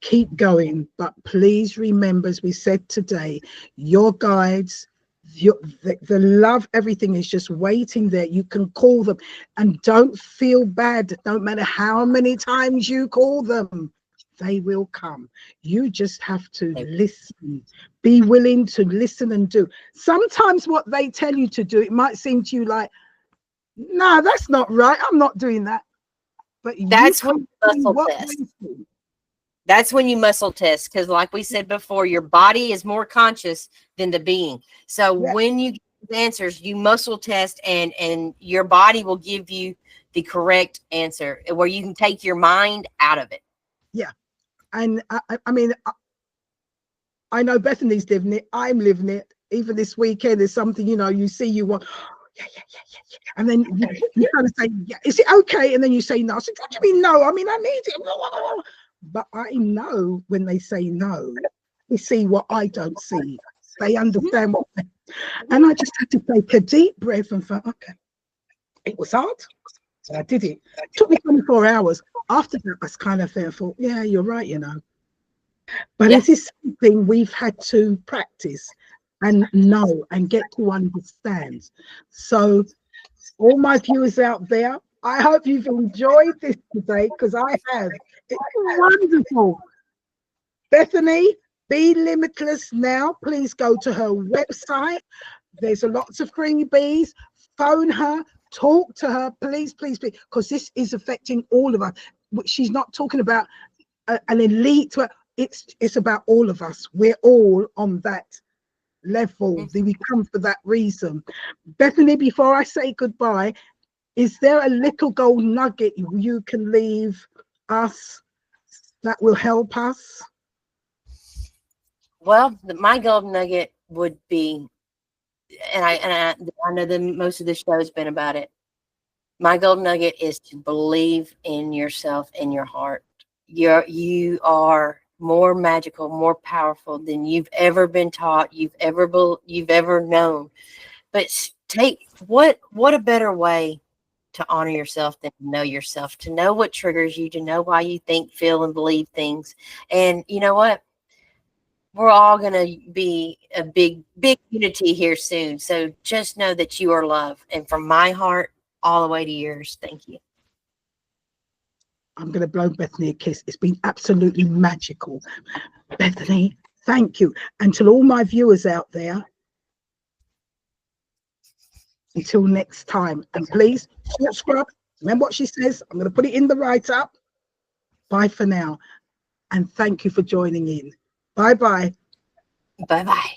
keep going. But please remember, as we said today, your guides, the love, everything is just waiting there. You can call them, and don't feel bad. No matter how many times you call them, they will come. You just have to listen. Be willing to listen and do. Sometimes what they tell you to do, it might seem to you like, no, that's not right. I'm not doing that. But that's when you muscle test. That's when you muscle test, because like we said before, your body is more conscious than the being. So when you get answers, you muscle test, and your body will give you the correct answer, where you can take your mind out of it. And I mean, I know Bethany's living it. I'm living it. Even this weekend, there's something, you see, you want, yeah. And then you kind of say, is it okay? And then you say no. I said, what do you mean no? I mean, I need it. But I know when they say no, they see what I don't see. They understand what. And I just had to take a deep breath and thought, okay, it was hard. So I did it. It took me 24 hours. After that, I was kind of thought, yeah, you're right, But Yeah. it is something we've had to practice and know and get to understand. So, all my viewers out there, I hope you've enjoyed this today because I have. It's wonderful. Bethany, be limitless now. Please go to her website. There's a lots of freebies. Phone her, talk to her, please, please, please, because this is affecting all of us. She's not talking about an elite. It's about all of us. We're all on that level. We come for that reason. Bethany, before I say goodbye, is there a little gold nugget you can leave us that will help us? Well, my golden nugget would be, and I know that most of the show has been about it. My golden nugget is to believe in yourself and your heart. You are more magical, more powerful than you've ever been taught, you've ever known. But take what a better way to honor yourself than to know yourself, to know what triggers you, to know why you think, feel, and believe things. And you know what? We're all going to be a big unity here soon. So just know that you are loved. And from my heart all the way to yours, thank you. I'm going to blow Bethany a kiss. It's been absolutely magical. Bethany, thank you. And to all my viewers out there, until next time. And please, short scrub, remember what she says. I'm going to put it in the write-up. Bye for now. And thank you for joining in. Bye-bye. Bye-bye.